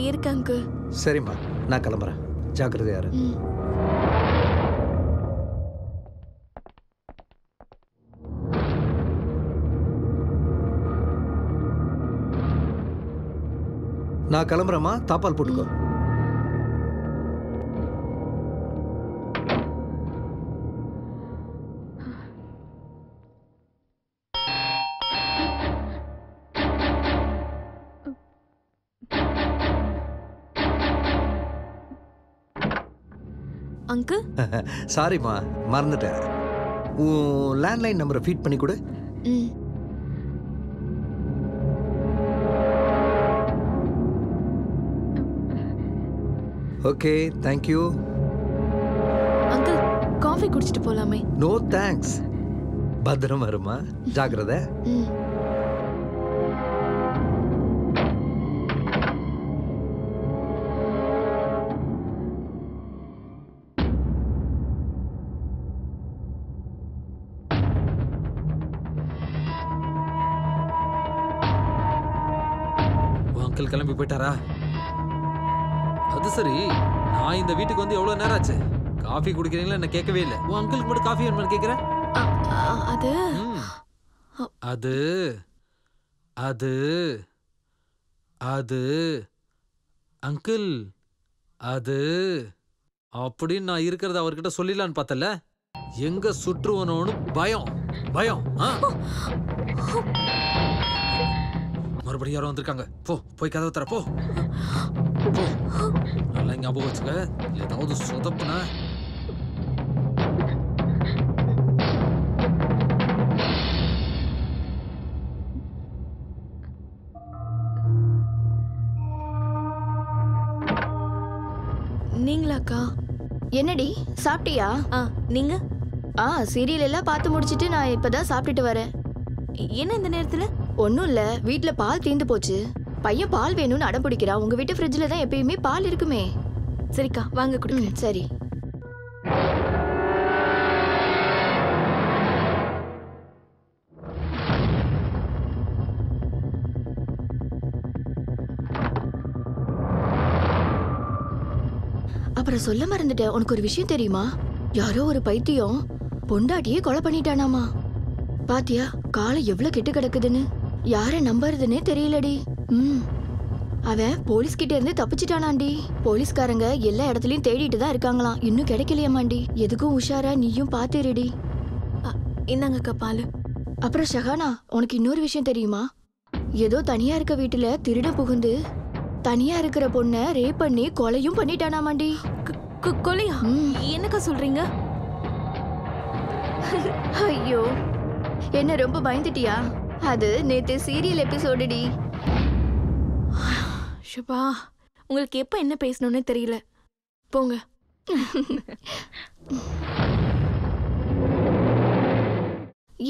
இருக்கு அங்கிள். சரிம்மா, நான் கிளம்புறேன். ஜாக்கிரதையா இரு. நான் கிளம்புறேம்மா, தாப்பால் போட்டுக்கோ. அங்கிள் சாரிம்மா, மறந்துட்டேன். உன் லேண்ட்லைன் நம்பரை ஃபீட் பண்ணி கொடு. Okay, thank you. அங்கிள் காஃபி குடிச்சிட்டு போலாமே? No thanks. பத்திரம் வருமா, ஜாக்கிரதை. அங்கிள் கிளம்பி போயிட்டாரா? அது சரி, நான் இந்த வீட்டுக்கு வந்து எவ்வளவு நேரம் ஆச்சு? காஃபி குடிக்கிறீங்களா என்ன கேட்கவே இல்லை. உன் அங்கிளுக்கு மட்டும் காஃபி வேணும்னு கேட்கிறேன். அது அது அது அது அங்கிள் அது அப்படின்னு நான் இருக்கிறத அவர்கிட்ட சொல்லிடலான்னு பார்த்தல, எங்க சுற்றுவனோன்னு பயம் பயம். மறுபடியும் யாரும் வந்திருக்காங்க. போய் கதவை தர போ. நல்லா ஞாபகம் வச்சுக்க, ஏதாவது சொதப்புன நீங்களாக்கா? என்னடி சாப்பிட்டியா? நீங்க? சீரியல் எல்லாம் பார்த்து முடிச்சிட்டு நான் இப்பதான் சாப்பிட்டுட்டு வரேன். என்ன இந்த நேரத்துல? ஒன்றும் இல்லை, வீட்டில் பால் தீர்ந்து போச்சு. பையன் பால் வேணும்னு அடம் பிடிக்கிறான். உங்க வீட்டு ஃப்ரிட்ஜில் தான் எப்பயுமே பால் இருக்குமே. சரிக்கா, வாங்க கொடுங்க. சரி. அப்புறம் சொல்ல மறந்துட்டேன், உனக்கு ஒரு விஷயம் தெரியுமா? யாரோ ஒரு பைத்தியம் பொண்டாட்டியே கொலை பண்ணிட்டானாமா. பாத்தியா காலை எவ்வளவு கெட்டு கிடக்குதுன்னு? யார நம்புறதுன்னே தெரியலடி. அவன் போலீஸ் கிட்ட இருந்து தப்பிச்சிட்டானாண்டி. போலீஸ்காரங்க எல்லா இடத்துலயும் தேடிட்டு தான் இருக்காங்களாம், இன்னும் கிடைக்கலையாமாண்டி. எதுக்கும் உஷாரா நீயும் பாத்துருடி. இந்தாங்கக்கா பாலு. அப்புறம் ஷஹானா, உனக்கு இன்னொரு விஷயம் தெரியுமா? ஏதோ தனியா இருக்க வீட்டுல திருட புகுந்து தனியா இருக்கிற பொண்ண ரேப் பண்ணி கொலையும் பண்ணிட்டானாமாண்டி. கொலையா? என்னக்கா சொல்றீங்க? ஐயோ, என்ன ரொம்ப பயந்துட்டியா? அது நேத்து சீரியல் எபிசோடுடி. ஷபா, உங்களுக்கு எப்ப என்ன பேசணும்னே தெரியல. போங்க.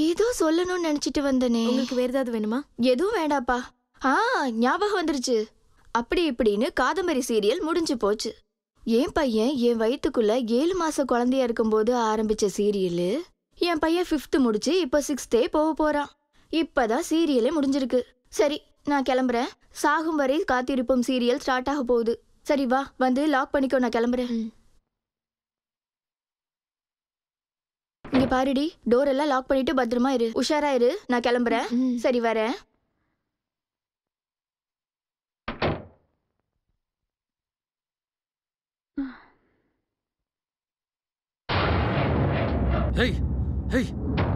ஏதோ சொல்லணும்னு நினைச்சிட்டு வந்தனே. உங்களுக்கு வேற ஏதாவது வேணுமா? எதுவும் வேண்டாப்பா. ஞாபகம் வந்துருச்சு. அப்படி இப்படின்னு காதம்பரி சீரியல் முடிஞ்சு போச்சு. என் பையன் என் வயிற்றுக்குள்ள 7 மாச குழந்தையா இருக்கும்போது ஆரம்பிச்ச சீரியலு என் பையன் 5th முடிச்சு இப்ப 6th போக போறான். இப்பதான் சீரியலே முடிஞ்சிருக்கு. சரி, நான் கிளம்புறேன். சாகும் வரை காத்திருப்போம் சீரியல் ஸ்டார்ட் ஆக போகுது. சரி வா, வந்து லாக் பண்ணிக்கோ, நான் கிளம்புறேன். இங்க பாருடி, டோர் எல்லாம் லாக் பண்ணிட்டு பத்திரமா இரு. உஷாரா இரு. நான் கிளம்புறேன். சரி, வரேன். ஹேய் ஹேய்,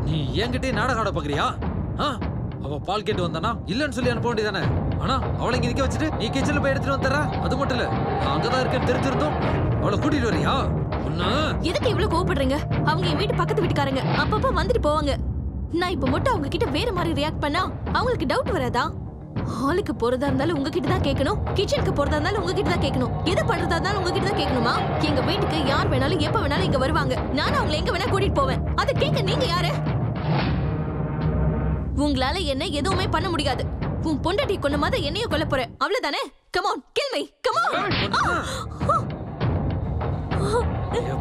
நீ என்கிட்டே நாடகம் ஆட பாக்குறியா? அவ பால் கேட்டு வந்தானா இல்லன்னு சொல்லி அனுப்ப வேண்டியதானே? ஆனா அவளை இங்க நிக்க வச்சுட்டு நீ கிச்சன்ல போய் எடுத்துட்டு வந்துடுறா. அது மட்டும் இல்ல, நான் அங்கதான் இருக்கேன்னு தெரிஞ்சிருந்தோம் அவளை கூட்டிட்டு வரியா? எதுக்கு இவ்வளவு கோவப்படுறீங்க? அவங்க என் வீட்டு பக்கத்து வீட்டுக்காரங்க, அப்பப்ப வந்துட்டு போவாங்க. நான் இப்ப மட்டும் அவங்க கிட்ட வேற மாதிரி ரியாக்ட் பண்ணா அவங்களுக்கு டவுட் வராதா? ஹாலுக்கு போறதா இருந்தாலும் உங்ககிட்ட தான் கேட்கணும், கிச்சனுக்கு போறதா இருந்தாலும் உங்ககிட்ட தான் கேட்கணும், எது பண்றதா இருந்தாலும் உங்ககிட்ட தான் கேட்கணுமா? எங்க வீட்டுக்கு யார் வேணாலும் எப்ப வேணாலும் இங்க வருவாங்க. நானும் அவங்களை எங்க வேணா கூட்டிட்டு போவேன். அதை கேட்க நீங்க யாரு? உங்களால என்ன எதுவுமே பண்ண முடியாது. உன் பொண்டாட்டி கொன்ன மாதிரி என்னையும் கொல்ல போற, அவ்வளவுதானே? Come on, kill me, come on.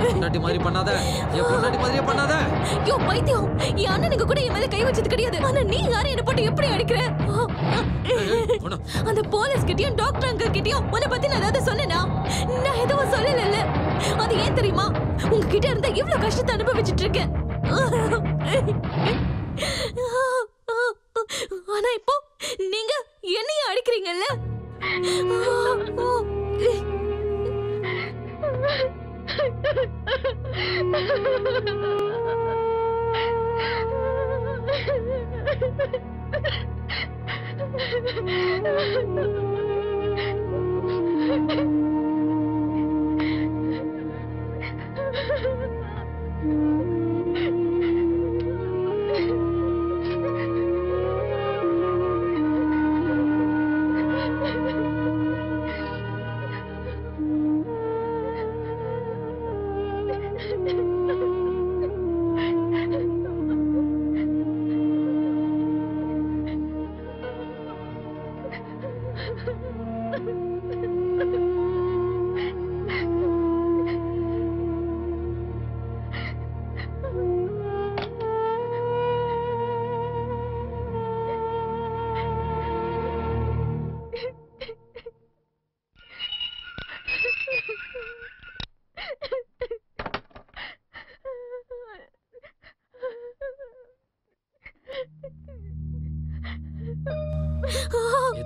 பொண்டாட்டி மாதிரி பண்ணாத, என் பொண்டாட்டி மாதிரியே பண்ணாத. யோ பைத்தியம், என் அண்ணனுக்கு கூட என் மேல கை வச்சது கிடையாது. ஆனா நீ யாரும் என்ன போட்டு எப்படி அடிக்கிற? அந்த போலீஸ் கிட்டயும் டாக்டர் அங்கிள் கிட்டயும் உன்னை பத்தி நான் ஏதாவது சொன்னேனா? நான் எதுவும் சொல்லல. அது ஏன் தெரியுமா? உங்ககிட்ட இருந்த இவ்வளவு கஷ்டத்தை அனுபவிச்சுட்டு இருக்கேன். ஆனா இப்போ நீங்க என்னைய அடிக்கிறீங்கல்ல?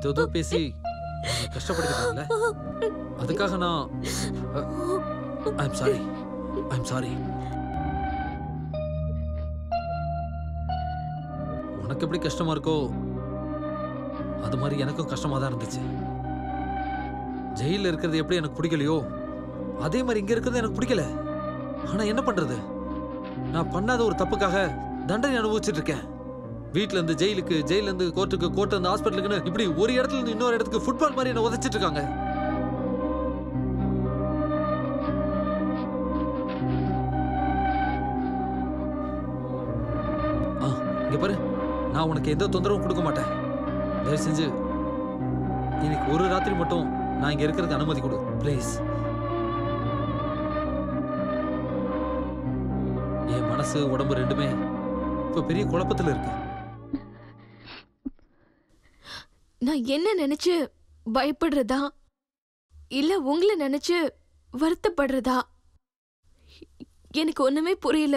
ஏதோ பேசி கஷ்டப்படுகிறீங்கல்ல, அதுக்காக நான் ஐம் சாரி. உனக்கு எப்படி கஷ்டமா இருக்கோ அது மாதிரி எனக்கும் கஷ்டமா தான் இருந்துச்சு. ஜெயில இருக்கிறது எப்படி எனக்கு பிடிக்கலையோ அதே மாதிரி இங்க இருக்கிறது எனக்கு பிடிக்கல. ஆனா என்ன பண்றது, நான் பண்ணாத ஒரு தப்புக்காக தண்டனை அனுபவிச்சுட்டு இருக்கேன். வீட்ல இருந்து ஜெயிலுக்கு, ஜெயில இருந்து கோர்ட்டுக்கு, கோர்ட்ல இருந்து ஹாஸ்பிட்டலுக்குன்னு இப்படி ஒரு இடத்துல இருந்து இன்னொரு இடத்துக்கு ஃபுட்பால் மாதிரி என்ன உதைச்சிட்டு இருக்காங்க. இங்க பாரு, நான் உனக்கு எந்த தொந்தரவும் கொடுக்க மாட்டேன். தயவு செஞ்சு இன்னைக்கு ஒரு ராத்திரி மட்டும் நான் இங்க இருக்கிறதுக்கு அனுமதி கொடு ப்ளீஸ். என் மனசு உடம்பு ரெண்டுமே இப்ப பெரிய குழப்பத்துல இருக்கு. நான் என்ன நினைச்சு பயப்படுறதா இல்ல உங்களை நினைச்சு வருத்தப்படுறதா எனக்கு ஒண்ணுமே புரியல.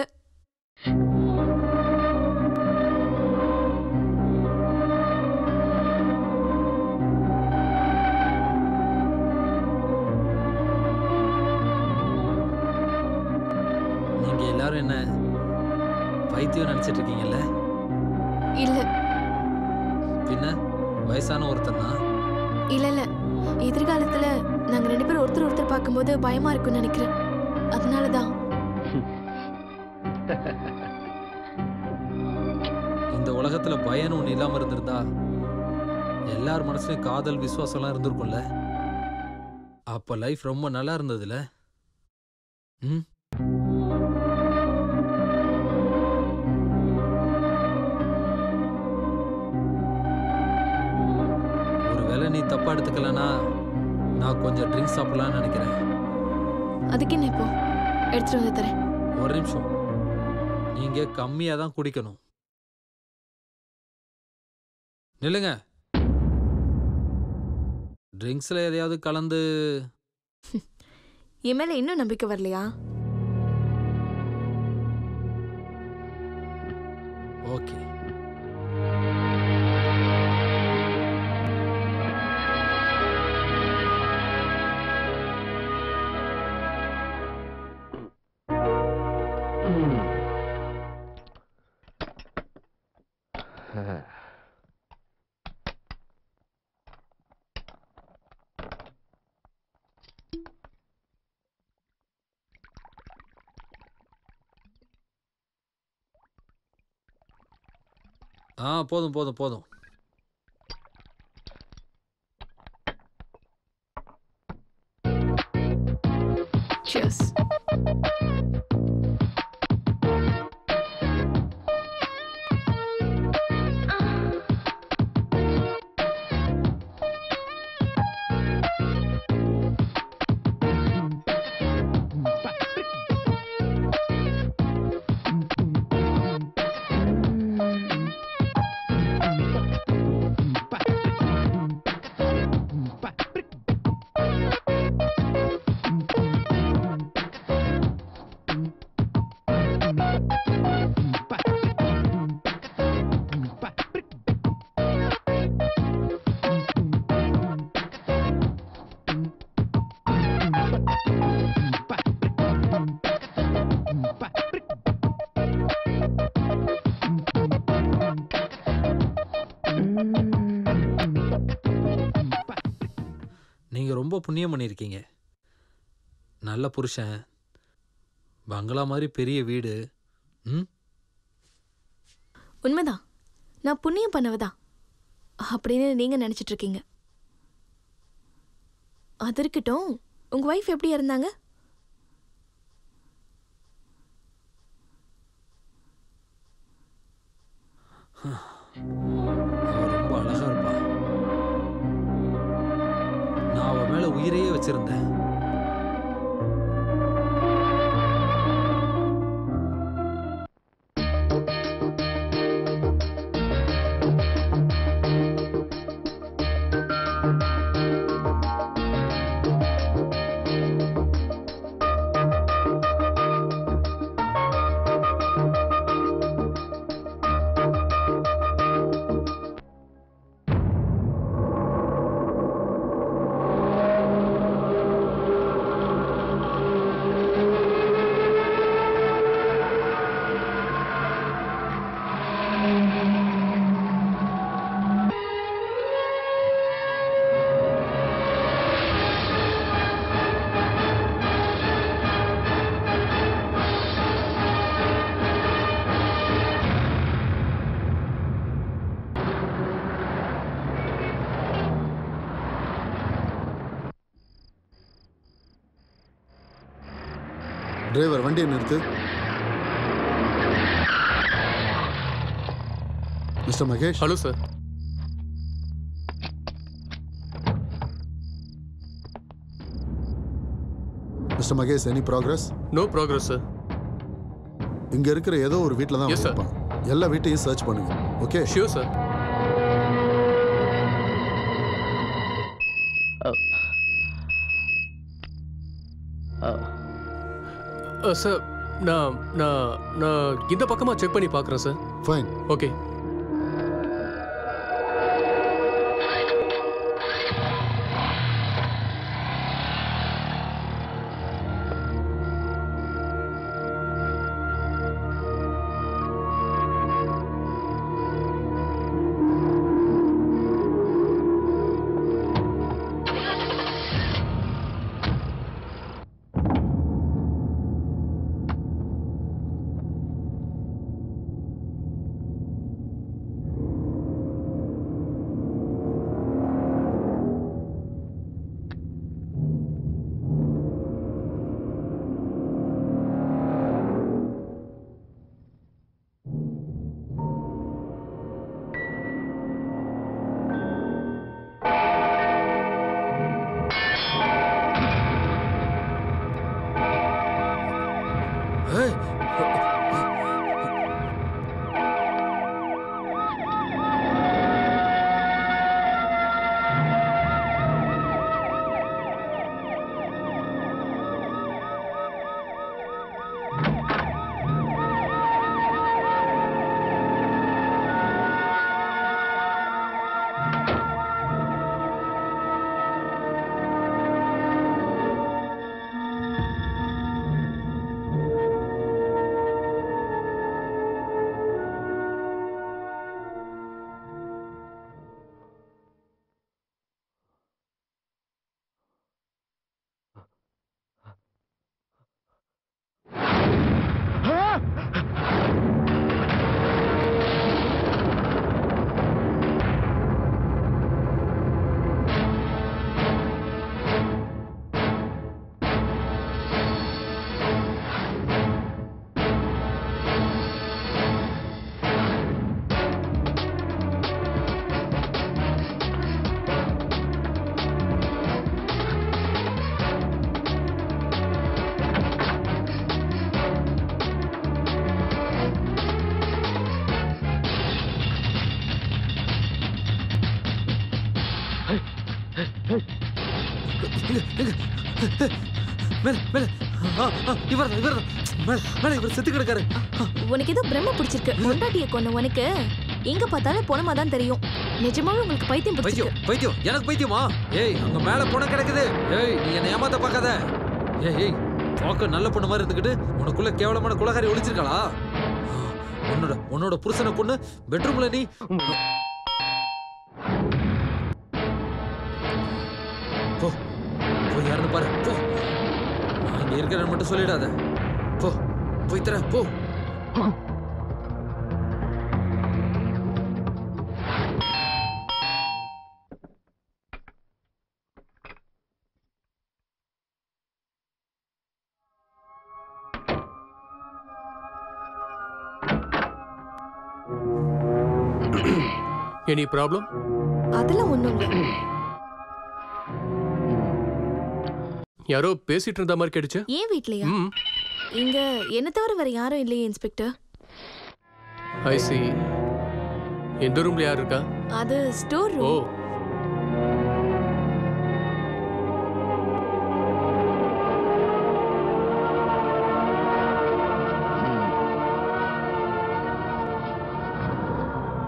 நீங்க எல்லாரும் என்ன பைத்தியம் நினைச்சிட்டு இருக்கீங்கல்ல? இல்ல. பின்ன வயசான ஒருத்தன் தான். இல்ல, எதிர்காலத்துல நாங்க ரெண்டு பேரும் ஒருத்தர் ஒருத்தர் பார்க்கும்போது பயமா இருக்கும்னு நினைக்கிறேன். அதனாலதான். இந்த உலகத்துல பயம் ஒண்ணு இல்லாம இருந்திருந்தா எல்லார் மனசுலயும் காதல், விசுவாசம் எல்லாம் இருந்திருக்கும்ல. அப்ப லைஃப் ரொம்ப நல்லா இருந்ததுல. நீ தப்பா எடுத்துக்கலனா நான் கொஞ்சம் ட்ரிங்க்ஸ் சாப்பிடலாம்னு நினைக்கிறேன். அதுக்கு என்ன இப்போ எடுத்துட்டு வந்து தரேன். ஒரு நிமிஷம், நீங்க கம்மியா தான் குடிக்கணும். நில்லுங்க. ட்ரிங்க்ஸ்ல எதையாவது கலந்து. என் மேல இன்னும் நம்பிக்கை வரலையா? ஓகே. போதும் போதும் போதும். Cheers. நீங்க ரொம்ப புண்ணியம் பண்ணியிருக்கீங்க. நல்ல புருஷன், பங்களா மாதிரி பெரிய வீடு. உண்மைதான், நான் புண்ணியம் பண்ணவதான் அப்படின்னு நீங்க நினைச்சிட்டு இருக்கீங்க. அது இருக்கட்டும், உங்க வைஃப் எப்படி இருந்தாங்க? ரொம்ப அழகா இருப்பா. நான் அவ மேல உயிரையே வச்சிருந்தேன். டிரைவர் வண்டியை நிறுத்து. Mister Mahesh. Hello sir. Mister Mahesh, any progress? No progress sir. இங்க இருக்கிற ஏதோ ஒரு வீட்டில் தான் இருப்பான். எல்லா வீட்டையும் சர்ச் பண்ணுங்க. ஓகே? Sure sir. சார், நான் இந்த பக்கமா செக் பண்ணி பார்க்குறேன் சார். ஃபைன். ஓகே. மேல மேல இவர் மேல இவர் செத்து கிடக்காரு. உனக்கு ஏதோ பிரம்ம பிடிச்சிருக்கு. பொண்டாட்டியை கொன்ன உனக்கு எங்க பார்த்தாலும் பொணமா தான் தெரியும். நிஜமாவே உங்களுக்கு பைத்தியம் பிடிச்சிருக்கு. பைத்தியம் எனக்கு பைத்தியமா? ஏய் அங்க மேல பொண கிடக்குது. ஏய் நீ என்ன ஏமாத்த பார்க்காத. ஏய் பார்க்க நல்ல பொண்ணு மாதிரி இருந்துக்கிட்டு உனக்குள்ள கேவலமான குலகாரி ஒளிச்சிருக்காளா? உன்னோட புருஷனை பொண்ணு பெட்ரூம்ல நீ போ போய் யாருன்னு பாரு. போ நான் இங்க இருக்கிறேன்னு மட்டும் சொல்லிடாத. போ போய் தர போ. Any problem? அதெல்லாம் ஒண்ணும் இல்ல. யாரோ பேசிட்டு இருந்த மாதிரி கேட்டுச்சு. ஏன் வீட்லயா? இங்க என்ன தவிர வேற யாரும் இல்லையே இன்ஸ்பெக்டர். ஐ see. எந்த ரூம்ல யார் இருக்கா? அது ஸ்டோர் ஓ ரூம்.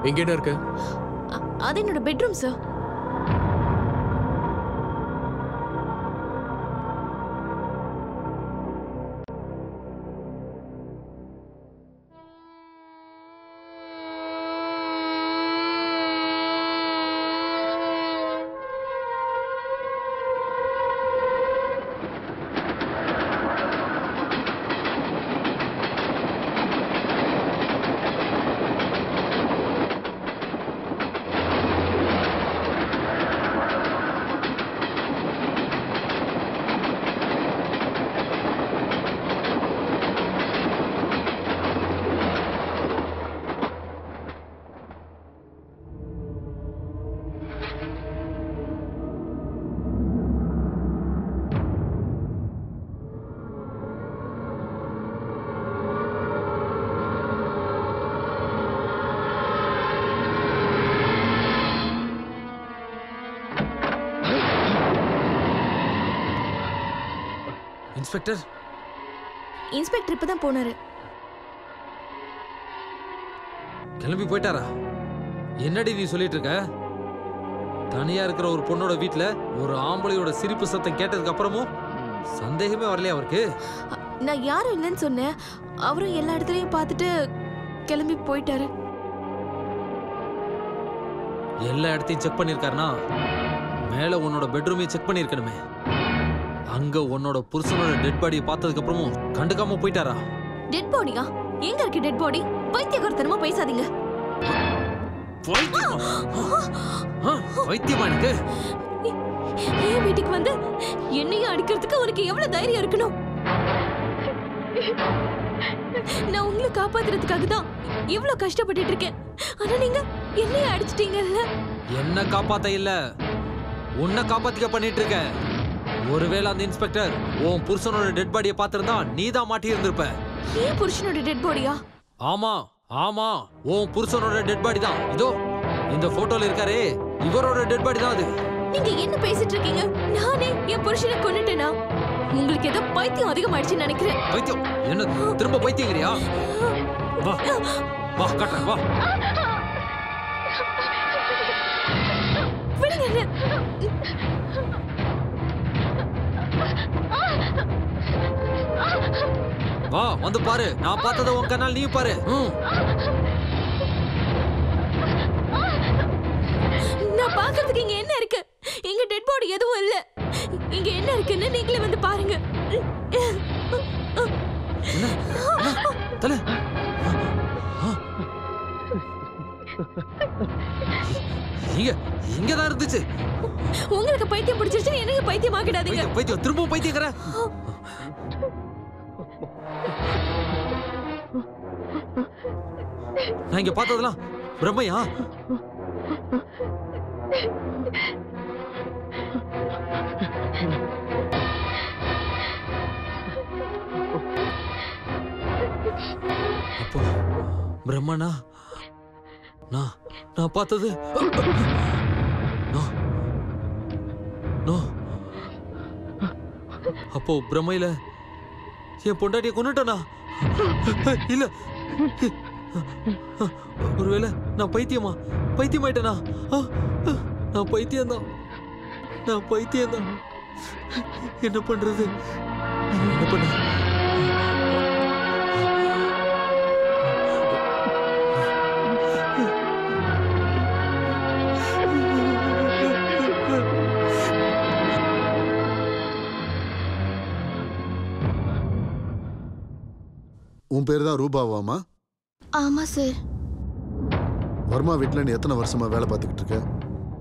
எங்க என்ன இருக்கு? அது என்னோட பெட்ரூம் சார். இன்ஸ்பெக்டர் இன்ஸ்பெக்டர் இப்பதான் போனாரு. கிளம்பி போயிட்டாரா? என்னடி நீ சொல்லிட்டு இருக்க? தனியா இருக்கிற ஒரு பொண்ணோட வீட்டுல ஒரு ஆம்பளையோட சிரிப்பு சத்தம் கேட்டதுக்கு அப்புறமும் சந்தேகமே வரலையா அவருக்கு? நான் யாரும் இல்லைன்னு சொன்னேன். அவரும் எல்லா இடத்துலயும் பார்த்துட்டு கிளம்பி போயிட்டாரு. எல்லா இடத்தையும் செக் பண்ணிருக்காருனா மேல உன்னோட பெட்ரூமையும் செக் பண்ணிருக்கணுமே. அங்க உன்னோட புருஷனோட டெட் பாடியை பார்த்ததுக்கு அப்புறமும் கண்டுக்காம போயிட்டாரா? டெட் பாடியா? எங்க இருக்கு டெட் பாடி? பைத்தியக்காரத்தனமா பேசாதீங்க. பைத்தியமா எனக்கு? என் வீட்டுக்கு வந்து என்னையும் அடிக்கிறதுக்கு உனக்கு எவ்வளவு தைரியம் இருக்கணும்? நான் உங்களை காப்பாத்துறதுக்காக தான் இவ்வளவு கஷ்டப்பட்டுட்டு இருக்கேன். ஆனா நீங்க என்னைய அடிச்சிட்டீங்கல்ல. என்ன காப்பாத்த இல்ல, உன்னை காப்பாத்திக்க பண்ணிட்டு இருக்க. ஒருவேளை அந்த இன்ஸ்பெக்டர் உன் புருஷனோட டெட் பாடியை பார்த்திருந்தா நீதான் மாட்டி இருந்திருப்ப. ஏன் புருஷனோட டெட் பாடியா? ஆமா ஆமா, உன் புருஷனோட டெட் பாடி தான். இதோ இந்த போட்டோல இருக்காரே, இவரோட டெட் பாடி தான் அது. நீங்க என்ன பேசிட்டு இருக்கீங்க? நானே என் புருஷனை கொன்னுட்டேனா? உங்களுக்கு ஏதோ பைத்தியம் அதிகமாயிடுச்சுன்னு நினைக்கிறேன். பைத்தியம்? என்ன திரும்ப பைத்தியங்கிறியா? வா வா காட்டுறேன் வா. விடுங்க என்ன. வா வந்து பாரு, நான் பார்த்தத உன் கண்ணால் நீ பாரு. நான் பார்க்கிறதுக்கு இங்க என்ன இருக்கு? இங்க டெட் பாடி எதுவும் இல்ல. இங்க என்ன இருக்குன்னு நீங்களே வந்து பாருங்க. தல இங்க தான் இருந்துச்சு. உங்களுக்கு பைத்தியம் பிடிச்சிருச்சு, எனக்கு பைத்தியம் ஆகிடாதீங்க. பைத்தியம் திரும்ப பைத்தியங்கற. நான் இங்க பார்த்ததெல்லாம் பிரம்மையா? அப்போ பிரம்மனா? நான் பார்த்தது நோ நோ அப்போ பிரமையில என் பொண்டாட்டியை கொன்னுட்டனா? இல்ல, ஒருவேளை நான் பைத்தியமாயிட்டனா? நான் பைத்தியம்தான். என்ன பண்றது? என்ன பண்ண? உன் பேர் தான் ரூபாவாமா? ஆமா சார். வர்மா வீட்டில் நீ எத்தனை வருஷமா வேலை பார்த்துக்கிட்டு இருக்க?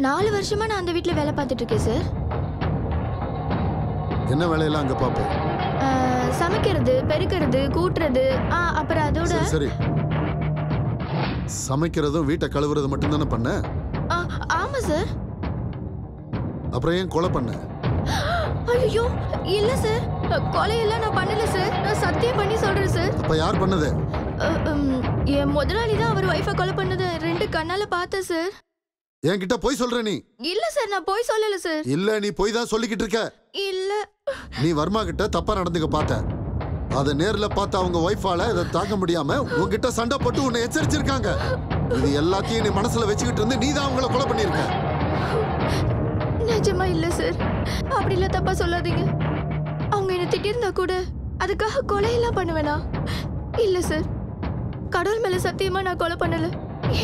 4 வருஷமா நான் அந்த வீட்டில் வேலை பார்த்துட்டு இருக்கேன் சார். என்ன வேலையெல்லாம் அங்கே பார்ப்பேன்? சமைக்கிறது, பெருக்கிறது, கூட்டுறது, அப்புறம் அதோட சரி சமைக்கிறதும் வீட்டை கழுவுறது மட்டும்தானே பண்ண? ஆமா சார். அப்புறம் ஏன் கொலை பண்ண? ஐயோ இல்ல சார், கொலையெல்லாம் நான் பண்ணல சார். நான் சத்தியம் பண்ணி சொல்றேன் சார். அப்ப யார் பண்ணது? என் முதலாளி தான் அவர் வைஃபை கொலை பண்ணது 2 கண்ணால பார்த்தேன் சார். என்கிட்ட போய் சொல்ற நீ? இல்ல சார், நான் போய் சொல்லல சார். இல்ல, நீ போய் தான் சொல்லிக்கிட்டு இருக்க. இல்ல, நீ வர்மா கிட்ட தப்பா நடந்துக்க பார்த்த. அத நேர்ல பார்த்த அவங்க வைஃபால இதை தாங்க முடியாம உன்கிட்ட சண்டை போட்டு உன்னை எச்சரிச்சிருக்காங்க. இது எல்லாத்தையும் நீ மனசுல வச்சுக்கிட்டு இருந்து நீ தான் அவங்கள கொலை பண்ணிருக்க. நிஜமா இல்ல சார், அப்படிலாம் தப்பா சொல்லாதீங்க. அவங்க என்ன திட்டிருந்தா கூட அதுக்காக கொலையெல்லாம் பண்ணுவேனா? இல்ல சார், கடவுள் மேல சத்தியமா நான் கொலை பண்ணல.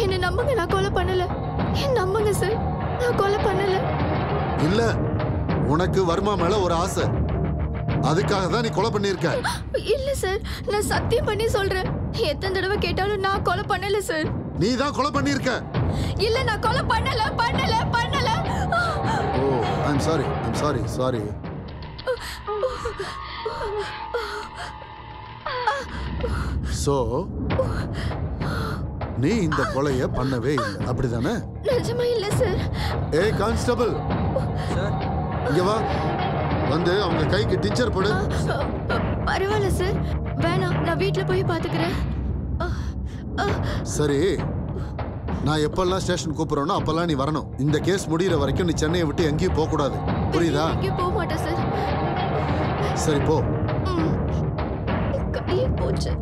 என்ன நம்புங்க, நான் கொலை பண்ணல. நம்புங்க சார், நான் கொலை பண்ணல. இல்ல, உனக்கு வர்மா மேல ஒரு ஆசை, அதுக்காக தான் நீ கொலை பண்ணிருக்க. இல்ல சார், நான் சத்தியம் பண்ணி சொல்றேன். எத்தனை தடவை கேட்டாலும் நான் கொலை பண்ணல சார். நீ தான் கொலை பண்ணிருக்க. இல்ல, நான் கொலை பண்ணல. ஓ, ஐம் சாரி. சோ நீ இந்த கொலைய பண்ணவே இல்லை, அப்படிதானே? நிஜமா இல்ல சார். ஏய் கான்ஸ்டபிள், இங்க வா. வந்து அவங்க கைக்கு டிஞ்சர் போடு. பரவாயில்ல சார், வேணாம், நான் வீட்ல போய் பாத்துக்கிறேன். சரி, நான் எப்பெல்லாம் ஸ்டேஷன் கூப்பிடுறேனோ அப்பெல்லாம் நீ வரணும். இந்த கேஸ் முடிகிற வரைக்கும் நீ சென்னையை விட்டு எங்கேயும் போக கூடாது, புரியுதா? எங்கேயும் போக மாட்டேன் சார். சரி போ. கையே போச்சு.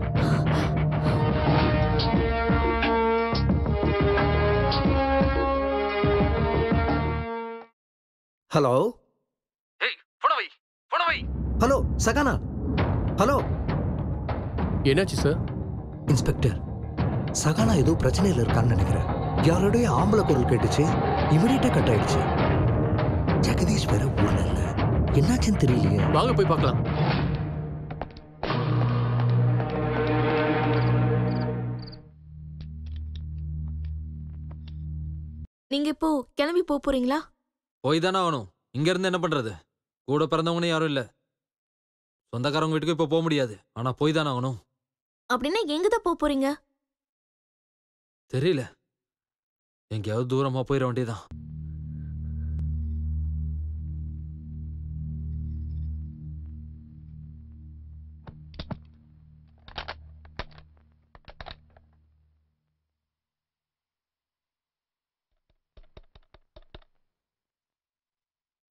ஹலோ. ஏய், போன் வை. ஹலோ சகானா. ஹலோ. என்னாச்சு சார்? இன்ஸ்பெக்டர், சகானா ஏதோ பிரச்சனையில் இருக்கான்னு நினைக்கிறேன். யாரோடைய ஆம்பளை குரல் கேட்டுச்சு, இமிடியேட்டா கட் ஆயிடுச்சு. ஜெகதீஷ் வேற ஊர்ல இல்ல, என்னாச்சுன்னு தெரியலையே. வாங்க போய் பார்க்கலாம். நீங்க இப்போ கிளம்பி போறீங்களா? போய் தானே ஆகணும். இங்க இருந்து என்ன பண்றது? கூட பிறந்தவங்கன்னு யாரும் இல்ல. சொந்தக்காரங்க வீட்டுக்கு இப்ப போக முடியாது, ஆனா போய் தானே ஆகணும். அப்படின்னா எங்க தான் போறீங்க? தெரியல, எங்கேயாவது தூரமா போயிட வேண்டியதான்.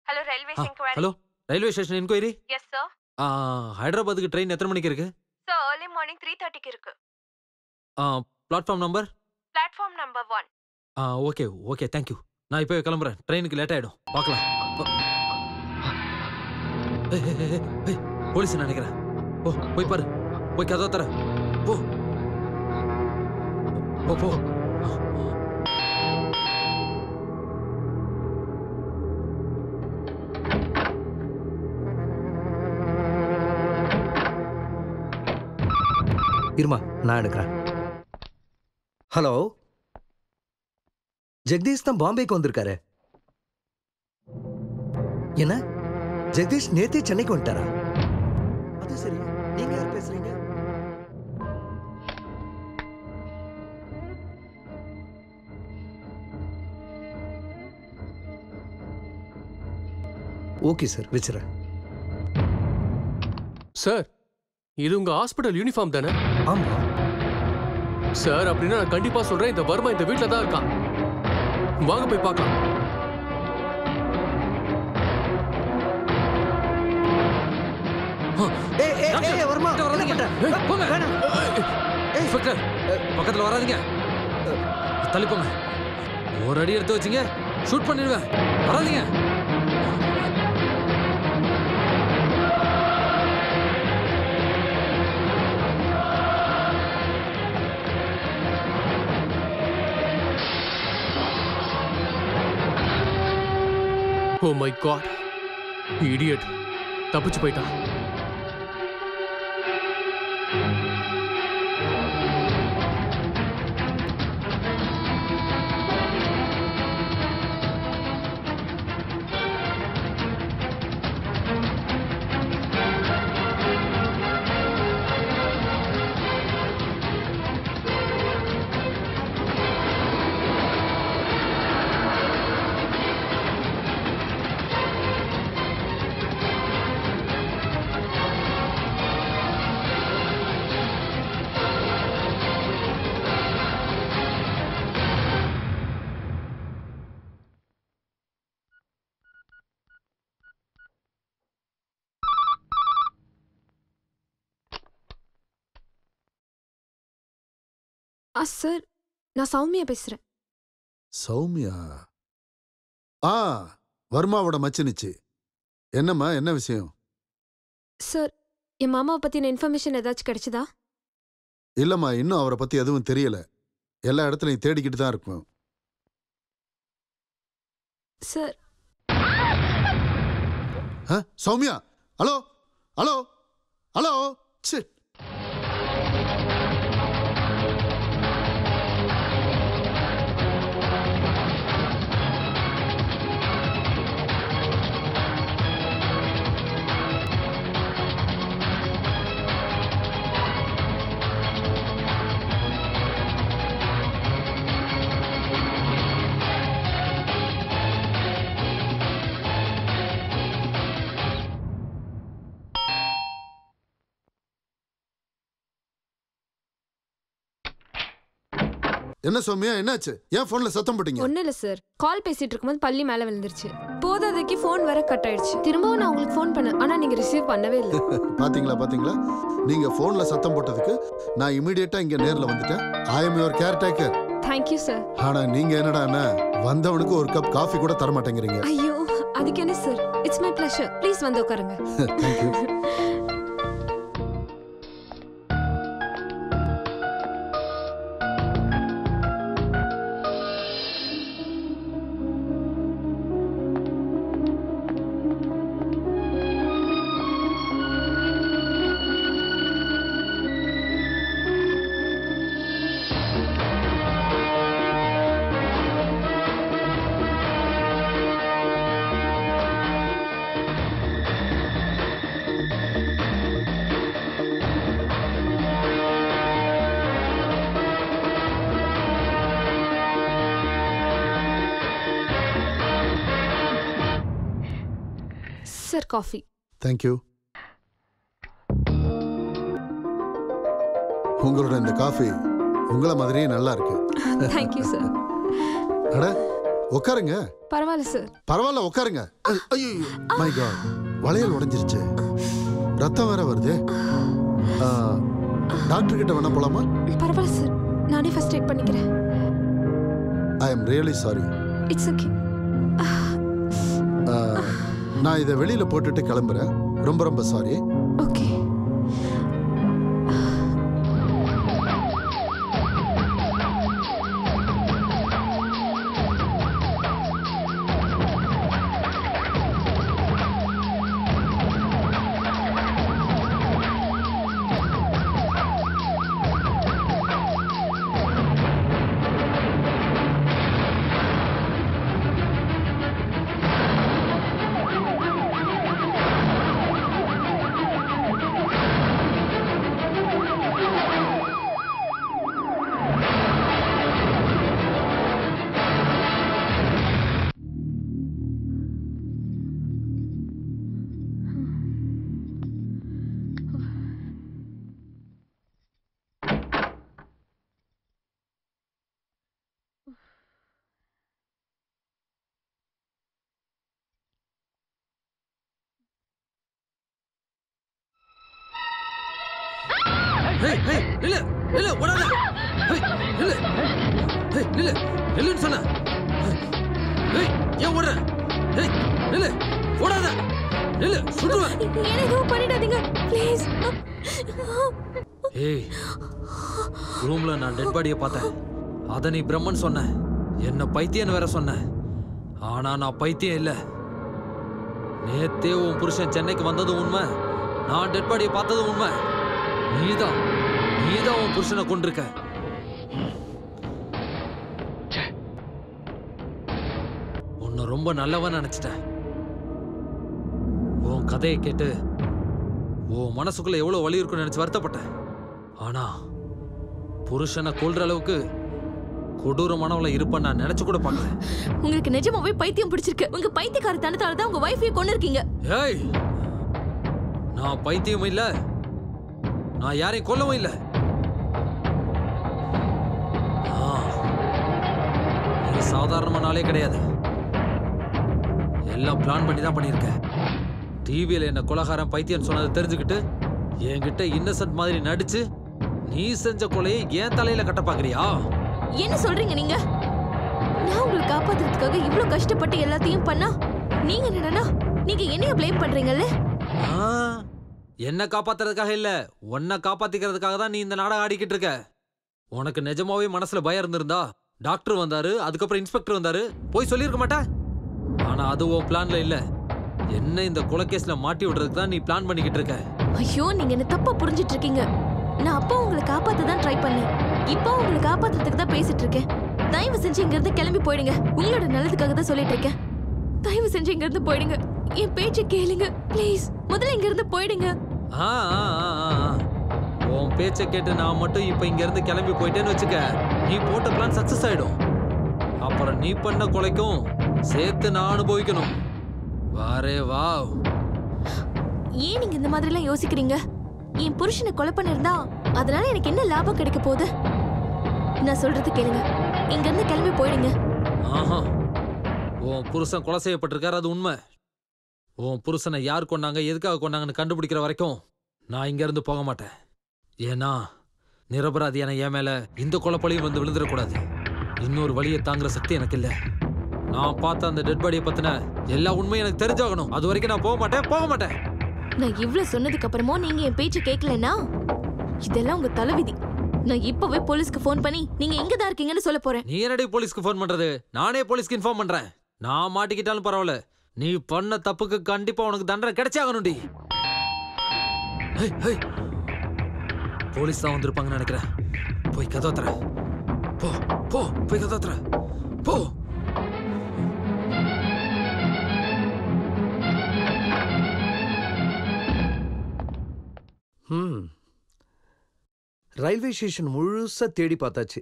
Hello, railway enquiry. Hello, railway station enquiry. Yes sir. ஹைதராபாத்துக்கு ட்ரெயின் எத்தனை மணிக்கு இருக்கு? சார், early morning 3:30க்கு இருக்கு. Platform number? Platform number 1. Okay thank you. நான் இப்போ கிளம்புறேன், ட்ரெயினுக்கு லேட் ஆயிடும். பார்க்கலாம். போலீஸ் நினைக்கிறேன். போய் பாரு, போய் கதவை தர. போ. இருமா, நான் எடுக்கிறேன். ஹலோ, ஜெகதீஷ் தான் பாம்பேக்கு வந்திருக்காரு. என்ன, ஜெகதீஷ் நேத்தே சென்னைக்கு வந்துட்டாரா? அது சரி, நீங்க யார் பேசுறீங்க? Okay sir, வச்சுறேன். சார், இது உங்க ஹாஸ்பிடல் யூனிஃபார்ம் தானே? ஆமா சார். அப்படின்னா நான் கண்டிப்பா சொல்றேன், இந்த வர்மா இந்த வீட்ல தான் இருக்கான். வாங்க போய் பார்க்கலாம். வர்மா போங்க. இன்ஸ்பெக்டர் பக்கத்துல வராதீங்க. தள்ளி போங்க. ஒரு அடி எடுத்து வச்சிங்க ஷூட் பண்ணிடுவேன். வராதீங்க. ஓ மை காட், இடியட் தப்பிச்சு போயிட்டான். சார், நான் சௌமியா பேசுறேன். சௌமியா? வர்மாவோட மச்சினிச்சு. என்னம்மா, என்ன விஷயம்? சார், என் மாமாவை பத்தின இன்ஃபர்மேஷன் ஏதாச்சும் கிடைச்சதா? இல்லம்மா, இன்னும் அவரை பத்தி எதுவும் தெரியல. எல்லா இடத்துலையும் தேடிக்கிட்டு தான் இருக்கும். Sir. Soumya, hello hello hello. Sit. என்ன சௌமியா, என்னாச்சு? ஏன் போன்ல சத்தம் போட்டீங்க? ஒன்னும் இல்ல சார், கால் பேசிட்டு இருக்கும்போது பள்ளி மேல விழுந்துருச்சு. போதாதைக்கு போன் வர கட் ஆயிடுச்சு. திரும்பவும் நான் உங்களுக்கு போன் பண்ணேன், ஆனா நீங்க ரிசீவ் பண்ணவே இல்லை. பாத்தீங்களா, நீங்க போன்ல சத்தம் போட்டதுக்கு நான் இமிடியேட்டா இங்க நேர்ல வந்துட்டேன். I am your caretaker. Thank you sir. ஆனா நீங்க என்னடான்னா வந்தவனுக்கு ஒரு கப் காஃபி கூட தர மாட்டேங்கிறீங்க. ஐயோ, அதுக்கு என்ன sir? It's my pleasure. Please வந்து உட்காருங்க. Thank you. Sir, coffee. Thank you. உங்களோட இந்த காஃபி உங்கள மாதிரியே நல்லா இருக்கு. Thank you sir. அட உட்காருங்க. பரவாயில்ல சார். பரவாயில்ல உட்காருங்க. ஐயோ மை காட், வளையல் உடைஞ்சிருச்சு. ரத்தம் வேற வருது. டாக்டர் கிட்ட வேணா போலாமா? பரவாயில்ல சார், நானே ஃபர்ஸ்ட் எய்ட் பண்ணிக்கிறேன். I am really sorry. It's okay. நான் இதை வெளியில போட்டுட்டு கிளம்புறேன். ரொம்ப ரொம்ப சாரி. ஓகே. ஏய் ஏய் நில்லு நில்லு ஓடாத. ஏய் நில்லு. ஏய் நில்லு நில்லுன்னு சொன்ன. ஏய் ஏன் ஓடுற? ஏய் நில்லு ஓடாத. நில்லு சுடுவேன். என்ன எதுவும் பண்ணிடாதீங்க ப்ளீஸ். ஏய் ரூம்ல நான் டெட் பாடியை பார்த்தேன். அத நீ பிரம்மன் சொன்ன. என்ன பைத்தியன்னு வேற சொன்ன. ஆனா நான் பைத்தியம் இல்ல. நேத்தே உன் புருஷன் சென்னைக்கு வந்தது உண்மை. நான் டெட் பாடியை பார்த்தது உண்மை. நீதான் உன் புருஷனை கொண்டிருக்க. உன்னை ரொம்ப நல்லவன் நினைச்சிட்டேன். உன் கதையை கேட்டு உன் மனசுக்குள்ள எவ்வளவு வலி இருக்குன்னு நினைச்சு வருத்தப்பட்டேன். ஆனா புருஷனை கொல்ற அளவுக்கு கொடூரமானவளை இருப்ப நான் நினைச்சு கூட பார்க்கல. உங்களுக்கு நிஜமாவே பைத்தியம் பிடிச்சிருக்கு. உங்க பைத்தியக்காரத்தனத்தால தான் உங்க வைஃபையை கொண்டு இருக்கீங்க. ஏய் நான் பைத்தியம் இல்ல. நான் யாரையும் கொல்லவும் இல்ல. நீ சாதாரணமான ஆளே கிடையாது. எல்லாம் பிளான் பண்ணி தான் பண்ணியிருக்க. டிவியில என்ன கொலகாரம் பைத்தியம் சொன்னதை தெரிஞ்சுக்கிட்டு என்கிட்ட இன்னசென்ட் மாதிரி நடிச்சு நீ செஞ்ச கொலையை ஏன் தலையில கட்ட பாக்குறியா? என்ன சொல்றீங்க நீங்க? நான் உங்களை காப்பாத்துறதுக்காக இவ்வளவு கஷ்டப்பட்டு எல்லாத்தையும் பண்ணா நீங்க என்னடா நீங்க என்னைய ப்ளேம் பண்றீங்கல்ல? என்ன காப்பாத்துறதுக்காக இல்ல, உன்னை காப்பாத்திக்கிறதுக்காக தான் நீ இந்த நாடகம் ஆடிக்கிட்டு இருக்க. உனக்கு நிஜமாவே மனசுல பயம் இருந்திருந்தா டாக்டர் வந்தாரு, அதுக்கப்புறம் இன்ஸ்பெக்டர் வந்தாரு, போய் சொல்லியிருக்க மாட்டா? ஆனா அது உன் பிளான்ல இல்ல. என்ன இந்த கொலைகேஸ்ல மாட்டி விடுறதுக்கு தான் நீ பிளான் பண்ணிக்கிட்டு இருக்க. ஐயோ நீங்க என்ன தப்பா புரிஞ்சிட்டு இருக்கீங்க. நான் அப்பா உங்களை காப்பாத்த தான் ட்ரை பண்ணேன். இப்போ உங்களை காப்பாத்துறதுக்கு தான் பேசிட்டு இருக்கேன். தயவு செஞ்சு இங்க இருந்து கிளம்பி போயிடுங்க. உங்களோட நல்லதுக்காக தான் சொல்லிட்டு இருக்கேன். தயவு செஞ்சு இங்க இருந்து போயிடுங்க. என் பேச்சை கேளுங்க ப்ளீஸ். முதல்ல இங்க இருந்து போயிடுங்க. உன் பேச்சை கேட்டு நான் மட்டும் இப்ப இங்க இருந்து கிளம்பி போயிட்டேன்னு வச்சுக்க, நீ போட்ட பிளான் சக்சஸ் ஆயிடும். அப்புறம் நீ பண்ண கொலைக்கும் சேர்த்து நான் அனுபவிக்கணும். வாரே வா. ஏன் நீங்க இந்த மாதிரி எல்லாம் யோசிக்கிறீங்க? என் புருஷனை கொலை பண்ணிருந்தா அதனால எனக்கு என்ன லாபம் கிடைக்க போகுது? நான் சொல்றது கேளுங்க. இங்க இருந்து கிளம்பி போயிடுங்க. ஆஹா, உன் புருஷன் கொலை செய்யப்பட்டிருக்காரு, அது உண்மை. உன் புருஷனை யார் கொண்டாங்க, எதுக்காக கொண்டாங்கன்னு கண்டுபிடிக்கிற வரைக்கும் நான் இங்க இருந்து போக மாட்டேன். ஏன்னா நிரபராதியான என் மேல இந்த கொலைப்பழியும் வந்து விழுந்துடக்கூடாது. இன்னொரு வழியை தாங்குற சக்தி எனக்கு இல்ல. நான் பார்த்த அந்த டெட் பாடியை பத்தின எல்லா உண்மையும் எனக்கு தெரிஞ்சாகணும். அது வரைக்கும் நான் போக மாட்டேன். நான் இவ்வளவு சொன்னதுக்கு அப்புறமா நீங்க என் பேச்சு கேட்கலன்னா இதெல்லாம் உங்க தலைவிதி. நான் இப்பவே போலீஸ்க்கு ஃபோன் பண்ணி நீங்க எங்க தான் இருக்கீங்கன்னு சொல்ல போறேன். நீ என்னடி போலீஸ்க்கு ஃபோன் பண்றது? நானே போலீஸ்க்கு இன்ஃபார்ம் பண்றேன். நான் மாட்டிக்கிட்டாலும் பரவாயில்ல, நீ பண்ண தப்புக்கு கண்டிப்பா உனக்கு தண்டனை கிடைச்சாகணும்டி. போலீஸ் தான் வந்திருப்பாங்கன்னு நினைக்கிறேன். போய் கதவை தர. போய் கதவை தர. போ. ரயில்வே ஸ்டேஷன் முழுசா தேடி பார்த்தாச்சு.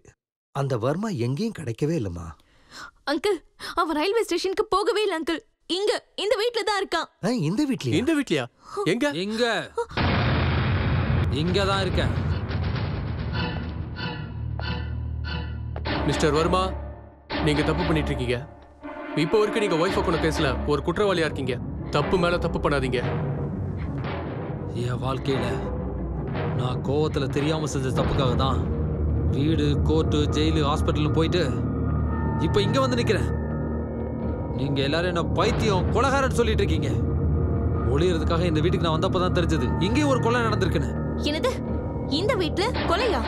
அந்த வர்மா எங்கேயும் கிடைக்கவே இல்லம்மா. அங்கிள், அவன் ரயில்வே ஸ்டேஷனுக்கு போகவே இல்லை அங்கிள். இங்க இந்த வீட்ல தான் இருக்கான். இந்த வீட்லயா? இந்த வீட்லயா? எங்க? இங்க தான் இருக்கேன். மிஸ்டர் வர்மா, நீங்க தப்பு பண்ணிட்டு இருக்கீங்க. இப்போ வரைக்கும் நீங்க ஒய்ஃப் கொண்ட கேஸ்ல ஒரு குற்றவாளியா இருக்கீங்க. தப்பு மேல தப்பு பண்ணாதீங்க. என் வாழ்க்கையில நான் கோவத்துல தெரியாம செஞ்ச தப்புக்காக தான் வீடு, கோர்ட்டு, ஜெயிலு, ஹாஸ்பிட்டல் போயிட்டு இப்ப இங்க வந்து நிக்கிறேன். நீங்க எல்லாரும் என்ன பைத்தியம், கொலைகாரன்னு சொல்லிட்டு இருக்கீங்க. ஒளியறதுக்காக இந்த வீட்டுக்கு நான் வந்தப்பதான் தெரிஞ்சது இங்கேயும் ஒரு கொலை நடந்திருக்குன்னு. என்னது? இந்த வீட்ல கொலையா?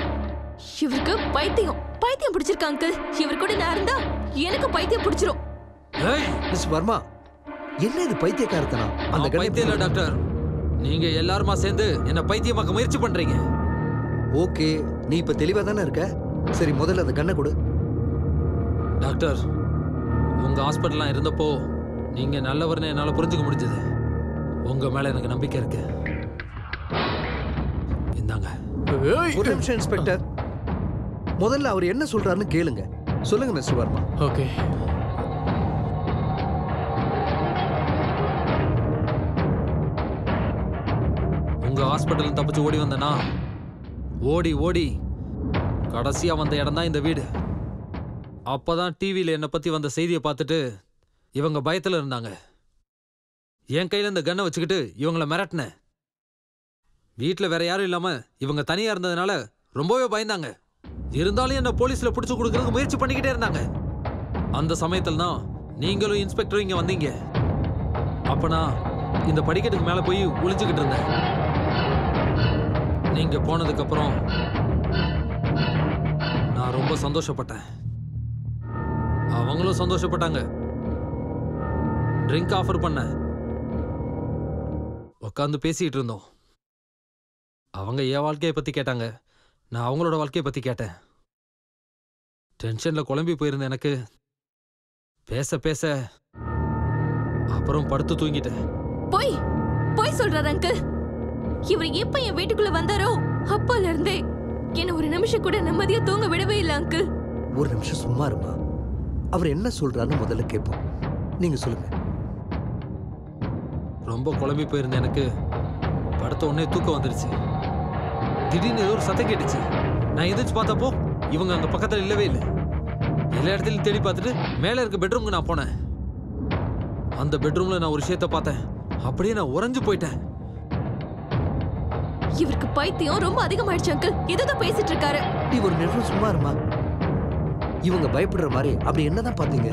இவருக்கு பைத்தியம் பிடிச்சிருக்கா அங்கிள். இவர் கூட நான் இருந்தா எனக்கு பைத்தியம் பிடிச்சிரும். மிஸ் வர்மா, என்ன இது பைத்தியக்காரத்தனம்? அந்த பைத்தியம் இல்ல டாக்டர், நீங்க எல்லாருமா சேர்ந்து என்ன பைத்தியமாக்க முயற்சி பண்றீங்க. ஓகே, நீ இப்ப தெளிவா தானே இருக்க. சரி, முதல்ல அந்த கண்ணை கொடு. டாக்டர், உங்க ஹாஸ்பிட்டல்லாம் இருந்தப்போ நீங்க நல்லவர்னு என்னால புரிஞ்சுக்க முடிஞ்சது. உங்க மேல எனக்கு நம்பிக்கை இருக்கு. இந்தாங்க. ஒரு நிமிஷம் இன்ஸ்பெக்டர், முதல்ல அவர் என்ன சொல்றாருன்னு கேளுங்க. சொல்லுங்க மிஸ்டர் வர்மா. ஓகே. உங்க ஹாஸ்பிட்டல் தப்பிச்சு ஓடி வந்தனா, ஓடி கடைசியா வந்த இடம் தான் இந்த வீடு. அப்பதான் டிவியில என்னை பத்தி வந்த செய்தியை பார்த்துட்டு இவங்க பயத்துல இருந்தாங்க. என் கையில இந்த கன்னை வச்சுக்கிட்டு இவங்கள மிரட்டினேன். வீட்டில் வேற யாரும் இல்லாம இவங்க தனியா இருந்ததுனால ரொம்பவே பயந்தாங்க. இருந்தாலும் என்ன போலீஸ்ல பிடிச்சு கொடுக்கறதுக்கு முயற்சி பண்ணிக்கிட்டே இருந்தாங்க. அந்த சமயத்துல தான் நீங்களும் இன்ஸ்பெக்டரும் இங்க வந்தீங்க. அப்ப நான் இந்த படிக்கட்டுக்கு மேல போய் ஒளிஞ்சுக்கிட்டு இருந்தேன். நீங்க போனதுக்கு அப்புறம் நான் ரொம்ப சந்தோஷப்பட்டேன். அவங்களும் சந்தோஷப்பட்டாங்க. ட்ரிங்க் ஆஃபர் பண்ண உட்காந்து பேசிட்டு இருந்தோம். அவங்க என் வாழ்க்கையை பத்தி கேட்டாங்க, நான் அவங்களோட வாழ்க்கையை பத்தி கேட்டேன். டென்ஷன்ல குழம்பி போயிருந்த எனக்கு பேச பேச அப்புறம் படுத்து தூங்கிட்டேன். போய் சொல்றாரு அங்கிள். இவர் எப்ப என் வீட்டுக்குள்ள வந்தாரோ அப்பல இருந்தே என்ன ஒரு நிமிஷம் கூட நிம்மதியா தூங்க விடவே இல்லை அங்கிள். ஒரு நிமிஷம் சும்மா இருமா. அவர் என்ன சொல்றாருன்னு முதல்ல கேட்போம். நீங்க சொல்லுங்க. ரொம்ப குழம்பி போயிருந்த எனக்கு படுத்த உடனே தூக்கம் வந்துருச்சு. திடீர்னு ஏதோ ஒரு சத்தம் கேட்டுச்சு. நான் எந்திரிச்சு பார்த்தப்போ இவங்க அந்த பக்கத்துல இல்லவே இல்லை. எல்லா இடத்துலையும் தேடி பார்த்துட்டு மேல இருக்க பெட்ரூமுக்கு நான் போனேன். அந்த பெட்ரூம்ல நான் ஒரு விஷயத்த பார்த்தேன். அப்படியே நான் உறைஞ்சு போயிட்டேன். இவருக்கு பைத்தியம் ரொம்ப அதிகமாயிடுச்சு அங்கிள். ஏதோ பேசிட்டு இருக்காரு. நீ ஒரு நிமிஷம் சும்மா இருமா. இவங்க பயப்படுற மாதிரி அப்படி என்னதான் பாத்தீங்க?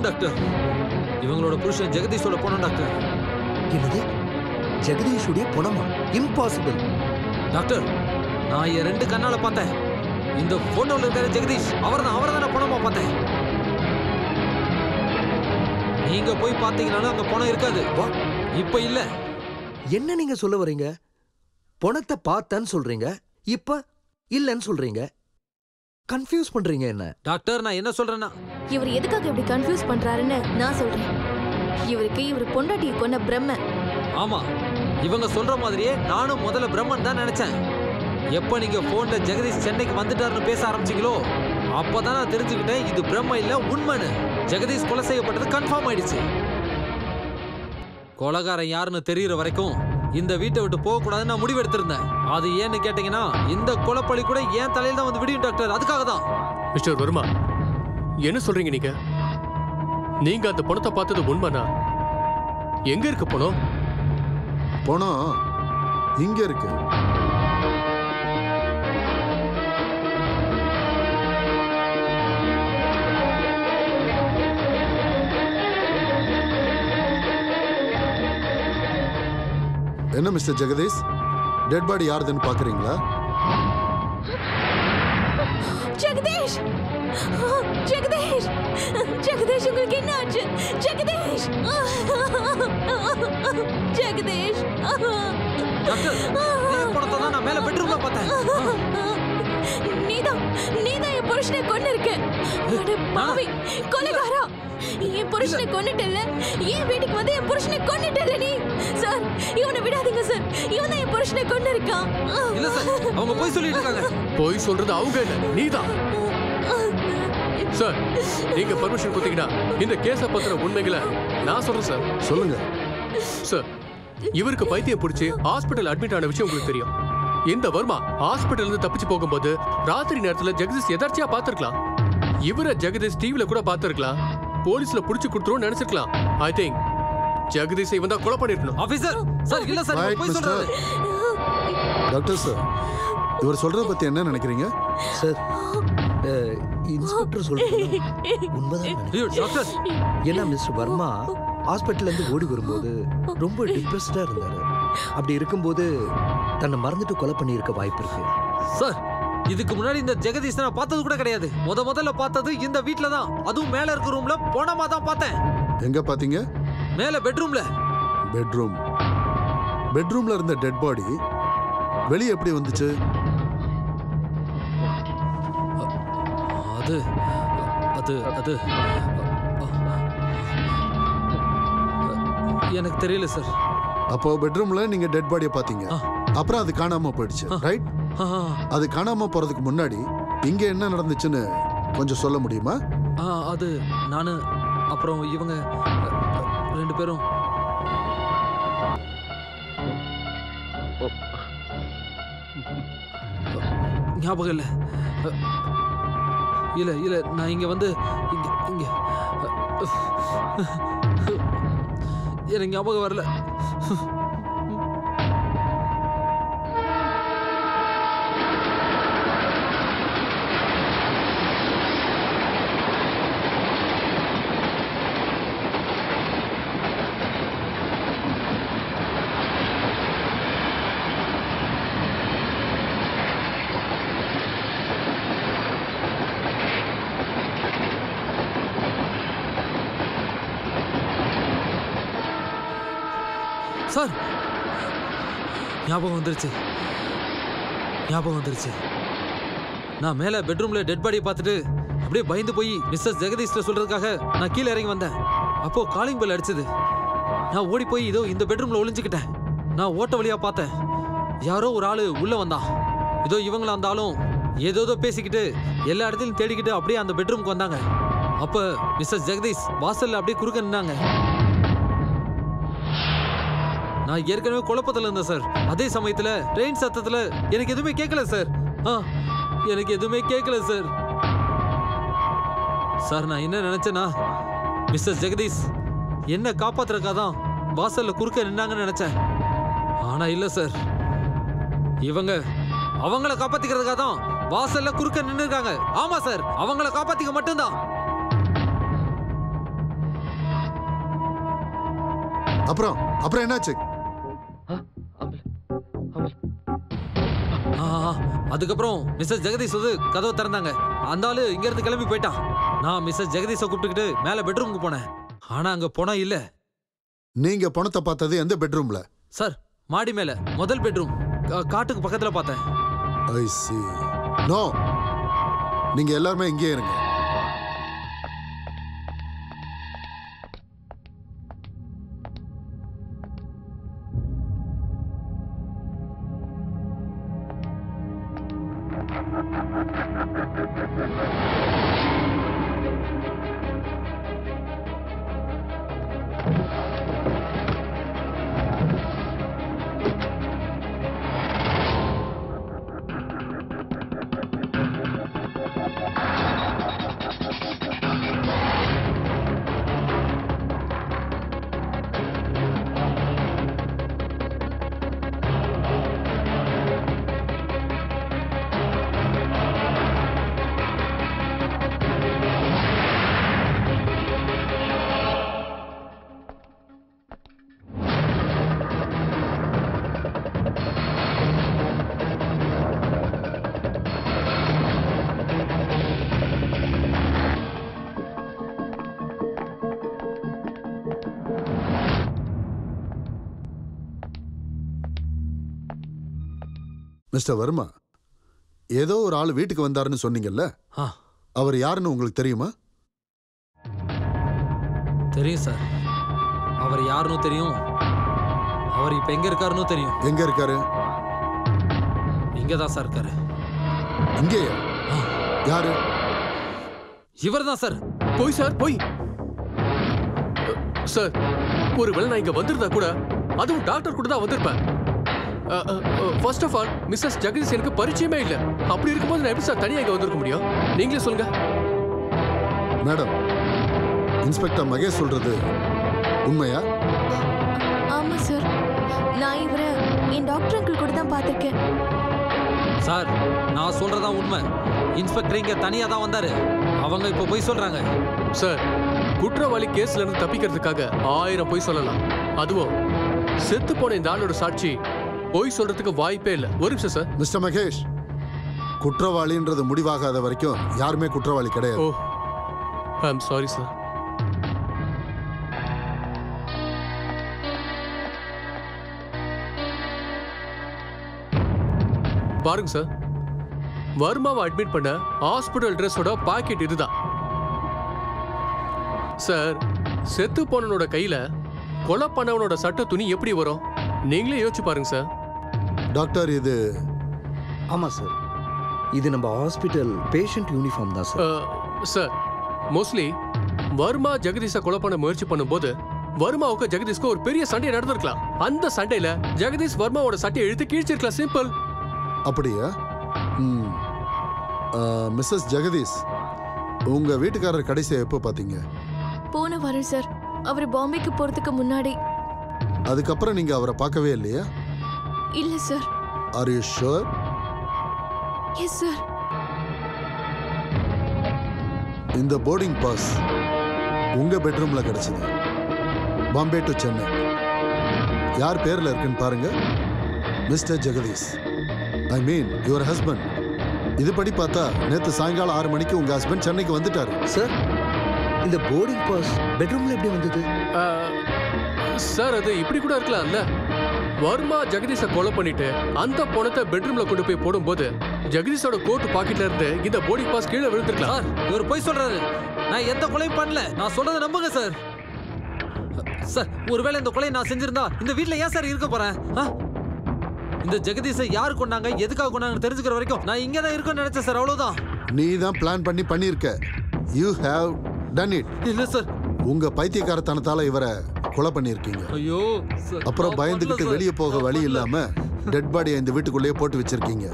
டாக்டர், இவங்களோட புருஷன் ஜெகதீஷோட பொண்ணு டாக்டர். என்னது? ஜெகதீஷுடைய பொணமா? இம்பாசிபிள். டாக்டர், நான் என் 2 கண்ணால பார்த்தேன். இந்த போட்டோல இருக்கிற ஜெகதீஷ் அவர்தான் பொணமா பார்த்தேன். நீங்க போய் பார்த்தீங்கனாலும் அங்க பொணம் இருக்காது. இப்ப இல்ல. என்ன நீங்க சொல்ல வரீங்க? பொணத்தை பார்த்தேன்னு சொல்றீங்க, இப்ப இல்லன்னு சொல்றீங்க. கன்ஃபியூஸ் பண்றீங்க என்ன? டாக்டர், நான் என்ன சொல்றேன்னா, இவர் எதுக்காக இப்படி கன்ஃபியூஸ் பண்றாருன்னு நான் சொல்றேன். இவர் பொண்டாட்டியை கொன்ன பிரம்ம. ஆமா, இவங்க சொல்ற மாதிரியே நானும் முதல்ல பிரம்மன் தான் நினைச்சேன். எப்ப நீங்க போன்ல ஜெகதீஷ் சென்னைக்கு வந்துட்டாருன்னு பேச ஆரம்பிச்சீங்களோ அப்பதான் நான் தெரிஞ்சுக்கிட்டேன் இது பிரம்ம இல்ல உண்மைன்னு. ஜெகதீஷ் கொலை செய்யப்பட்டது கன்ஃபார்ம் ஆயிடுச்சு. கொலைகாரன் யாருன்னு தெரியற வரைக்கும் இந்த வீட்டை விட்டு போக கூடாதுன்னு நான் முடிவெடுத்திருந்தேன். அது ஏன்னு கேட்டீங்கன்னா இந்த கொலைப்பழி கூட ஏன் தலையில தான் வந்து விடியும் டாக்டர். அதுக்காக தான். மிஸ்டர் வர்மா, என்ன சொல்றீங்க நீங்க? நீங்க அந்த பணத்தை பார்த்தது உண்மைனா எங்க இருக்கு பணம்? பணம் இங்க இருக்கு. என்ன மிஸ்டர் ஜெகதீஷ், டெட் பாடி யாருதுன்னு பாக்குறீங்களா? ஜெகதீஷ், ஜெகதீஷ், ஜெகதீஷ், உங்களுக்கு என்ன ஆச்சு? ஜெகதீஷ், ஜெகதீஷ். டாக்டர், இந்த பணத்தை தான் நான் மேல பெட்ரூம்ல பார்த்தேன். நீதான் என் புருஷனை கொன்னிருக்க. அட பாவி கொலைகாரா, என் புருஷனை கொன்னிட்டல்ல. என் வீட்டுக்கு வந்து என் புருஷனை கொன்னிட்டல்ல நீ. சார், இவனை விடாதீங்க சார். இவன் தான் என் புருஷனை கொன்னிருக்கான். இல்ல சார், அவங்க போய் சொல்லிட்டு இருக்காங்க. போய் சொல்றது அவங்க இல்ல, நீதான். சார், நீங்க பர்மிஷன் கொடுத்தீங்கன்னா இந்த கேஸ பத்திர உண்மைகளை நான் சொல்றேன் சார். சொல்லுங்க சார். இவருக்கு பைத்தியம் பிடிச்சி ஹாஸ்பிட்டல் அட்மிட் ஆன விஷயம் உங்களுக்கு தெரியும். இந்த வர்மா ஹாஸ்பிட்டல் இருந்து தப்பிச்சு போகும்போது ராத்திரி நேரத்துல ஜெகதீஷ் எதர்ச்சியா பார்த்திருக்கலாம். இவரை ஜெகதீஷ் டிவில கூட பார்த்திருக்கலாம். போலீஸ்ல புடிச்சு கொடுத்துருவோம் நினைச்சிருக்கலாம். ஐ திங்க் ஜெகதீஷ் இவன் தான் கொலை பண்ணிருக்கணும். ஆபீசர் சார், இல்ல சார், போய் சொல்றாரு. டாக்டர் சார், இவர் சொல்றத பத்தி என்ன நினைக்கிறீங்க? சார், இன்ஸ்பெக்டர் சொல்றது உண்மைதான். டாக்டர், ஏன்னா மிஸ்டர் வர்மா ஹாஸ்பிட்டல்ல இருந்து ஓடி வரும்போது ரொம்ப டிப்ரெஸ்டா இருந்தாரு. அப்படி இருக்கும்போது தன்னை மறந்துட்டு கொலை பண்ணியிருக்க வாய்ப்பு இருக்கு. சார், இதுக்கு முன்னாடி இந்த ஜெகதீஷ் நான் பார்த்தது கூட கிடையாது. முதல்ல பார்த்தது இந்த வீட்ல தான். அதுவும் மேல இருக்க ரூம்ல போனமா தான் பார்த்தேன். எங்க பாத்தீங்க? மேல பெட்ரூம்ல. பெட்ரூம்ல இருந்த டெட் பாடி வெளியே எப்படி வந்துச்சு? அது அது அது எனக்கு தெரியல சார். அப்போ பெட்ரூம்ல நீங்க டெட் பாடியை பாத்தீங்க. அப்புறம் அது காணாம போயிடுச்சு, ரைட்? அது காணாம போறதுக்கு முன்னாடி இங்க என்ன நடந்துச்சுன்னு கொஞ்சம் சொல்ல முடியுமா? அது நானு அப்புறம் இவங்க 2 பேரும் ஞாபகம் இல்ல. இல்ல இல்ல நான் இங்க வந்து இங்க எனக்கு ஞாபகம் வரல. சார் ஞாபகம் வந்துருச்சு. நான் மேல பெட்ரூம்ல டெட் பாடியை பார்த்துட்டு அப்படியே பயந்து போய் மிஸ்ஸஸ் ஜெகதீஷ்ல சொல்றதுக்காக நான் கீழே இறங்கி வந்தேன். அப்போ காலிங் பெல் அடிச்சது. நான் ஓடி போய் இதோ இந்த பெட்ரூம்ல ஒளிஞ்சுக்கிட்டேன். நான் ஓட்ட வழியா பார்த்தேன். யாரோ ஒரு ஆளு உள்ள வந்தான். இதோ இவங்கள இருந்தாலும் ஏதோ பேசிக்கிட்டு எல்லா இடத்துலையும் தேடிக்கிட்டு அப்படியே அந்த பெட்ரூம்க்கு வந்தாங்க. அப்ப மிஸ்ஸஸ் ஜெகதீஷ் வாசல்ல அப்படியே குறுக்க நின்னாங்க. நான் ஏற்கனவே குழப்பத்துல இருந்தேன் சார். அதே சமயத்துல ட்ரெயின் சத்தத்துல எனக்கு எதுவுமே கேட்கல சார். எனக்கு எதுவுமே கேட்கல சார். சார் நான் என்ன நினைச்சேன்னா மிஸ்டர் ஜெகதீஷ் என்ன காப்பாத்துறக்காதான் வாசல்ல குறுக்க நின்னாங்கன்னு நினைச்சேன். ஆனா இல்ல சார், இவங்க அவங்கள காப்பாத்திக்கிறதுக்காக தான் வாசல்ல குறுக்க நின்னு இருக்காங்க. ஆமா சார், அவங்கள காப்பாத்திக்க மட்டும்தான். அப்புறம் என்னாச்சு? அதுக்கப்புறம் மிஸ்ஸஸ் ஜெகதீஷ் வந்து கதவை திறந்தாங்க. அந்த ஆளு இங்க இருந்து கிளம்பி போயிட்டான். நான் மிஸ்ஸஸ் ஜெகதீஷை கூப்பிட்டுக்கிட்டு மேல பெட்ரூமுக்கு போனேன். ஆனா அங்க போனா இல்ல. நீங்க பணத்தை பார்த்தது எந்த பெட்ரூம்ல? சார் மாடி மேல முதல் பெட்ரூம், காட்டுக்கு பக்கத்துல பார்த்தேன். ஐ see. நோ, நீங்க எல்லாருமே இங்கே இருங்க. மிஸ்டர் வர்மா, ஏதோ ஒரு ஆள் வீட்டுக்கு வந்தாருன்னு சொன்னீங்கல்ல, அவர் யாருன்னு உங்களுக்கு தெரியுமா? தெரியும் சார், அவர் யாருன்னு தெரியும். அவர் இப்ப எங்க இருக்காருன்னு தெரியும். எங்க இருக்காரு? இங்கதான் சார் இருக்காரு. இங்கேயா? யாரு? இவர் தான் சார். போய் சார், போய் சார். ஒருவேளை நான் இங்க வந்திருந்தா கூட அதுவும் டாக்டர் கூட தான் வந்திருப்பேன். First of all Mrs Jagadish எனக்கு பரிச்சயமே இல்லை. அப்படி இருக்கும்போது நான் எப்படி சார் தனியாக இங்கே வந்திருக்க முடியும்? நீங்களே சொல்லுங்க. மேடம், இன்ஸ்பெக்டர் மகேஷ் சொல்றது உண்மையா? ஆமா சார், நான் இவரை என் டாக்டர் அங்கிள் கூட தான் பார்த்திருக்கேன். சார் நான் சொல்றதா உண்மை. இன்ஸ்பெக்டர் இங்க தனியா தான் வந்தாரு. அவங்க இப்ப போய் சொல்றாங்க. சார், குற்றவாளி கேஸ்ல இருந்து தப்பிக்கிறதுக்காக 1000 பொய் சொல்லலாம். அதுவும் செத்து போன இந்த ஆளோட சாட்சி பொய் சொல்றதுக்கு வாய்ப்பே இல்லை. ஒரு நிமிஷம் சார். மிஸ்டர் மகேஷ், குற்றவாளின்றது முடிவாகாத வரைக்கும் யாருமே குற்றவாளி கிடையாது. ஓ, ஐ அம் சாரி சார். பாருங்க சார், வர்மாவை அட்மிட் பண்ண ஹாஸ்பிட்டல் ட்ரெஸ்ஸோட பாக்கெட் இதுதான் சார். செத்து போனனோட கையில கொலை பண்ணவனோட சட்ட துணி எப்படி வரும்? நீங்களே யோசிச்சு பாருங்க சார். டாக்டர் இது ஆமா சார், இது நம்ம ஹாஸ்பிட்டல் பேஷண்ட் யூனிஃபார்ம் தான் சார். சார் மோஸ்ட்லி வர்மா ஜெகதீஷை கொலை பண்ண முயற்சி பண்ணும்போது வர்மாவுக்கு ஜெகதீஷ்க்கு ஒரு பெரிய சண்டை நடந்திருக்கலாம். அந்த சண்டையில ஜெகதீஷ் வர்மாவோட சட்டையை இழுத்து கிழிச்சிருக்கலாம். சிம்பிள். அப்படியா? மிஸ்ஸஸ் ஜெகதீஷ், உங்க வீட்டுக்காரர் கடைசியா எப்போ பாத்தீங்க? போன வாரம் சார், அவர் பாம்பேக்கு போறதுக்கு முன்னாடி. அதுக்கப்புறம் நீங்க அவரை பார்க்கவே இல்லையா? இல்ல sir. Are you sure? Yes sir. இந்த போர்டிங் பாஸ் உங்க பெட்ரூம்ல கிடைச்சது. பாம்பே டு சென்னை. யார் பேர்ல இருக்குன்னு பாருங்க. Mister Jagadish, I mean your husband. இதுபடி பார்த்தா நேத்து சாயங்காலம் 6 மணிக்கு உங்க ஹஸ்பண்ட் சென்னைக்கு வந்துட்டாரு. சார், இந்த போர்டிங் பாஸ் பெட்ரூம்ல எப்படி வந்தது? சார் அது இப்படி கூட இருக்கலாம்ல. வர்மா ஜெகதீஷை கொலை பண்ணிட்டு அந்த பணத்தை பெட்ரூம்ல கொண்டு போய் போடும்போது ஜெகதீஷோட கோட் பாக்கெட்ல இருந்து இந்த போர்டிங் பாஸ் கீழே விழுந்திருக்கலாம். சார், இவர் போய் சொல்றாரு. நான் எந்த கொலையும் பண்ணல. நான் சொல்றதை நம்புங்க சார். சார், ஒருவேளை இந்த கொலையை நான் செஞ்சிருந்தா இந்த வீட்ல ஏன் சார் இருக்க போறேன்? இந்த ஜெகதீஷை யார் கொண்டாங்க, எதுக்காக கொண்டாங்கன்னு தெரிஞ்சுக்கிற வரைக்கும் நான் இங்கே தான் இருக்கேன்னு நினைச்சேன் சார். அவ்வளவுதான். நீ தான் பிளான் பண்ணிருக்க. You have done it. இல்ல சார், உங்க பைத்தியக்காரத்தனத்தால இவரை கொலை பண்ணிருக்கீங்க. ஐயோ, அப்புறம் பயந்துகிட்டு வெளியே போக வழி இல்லாம டெட் பாடியை இந்த வீட்டுக்குள்ளேயே போட்டு வச்சிருக்கீங்க.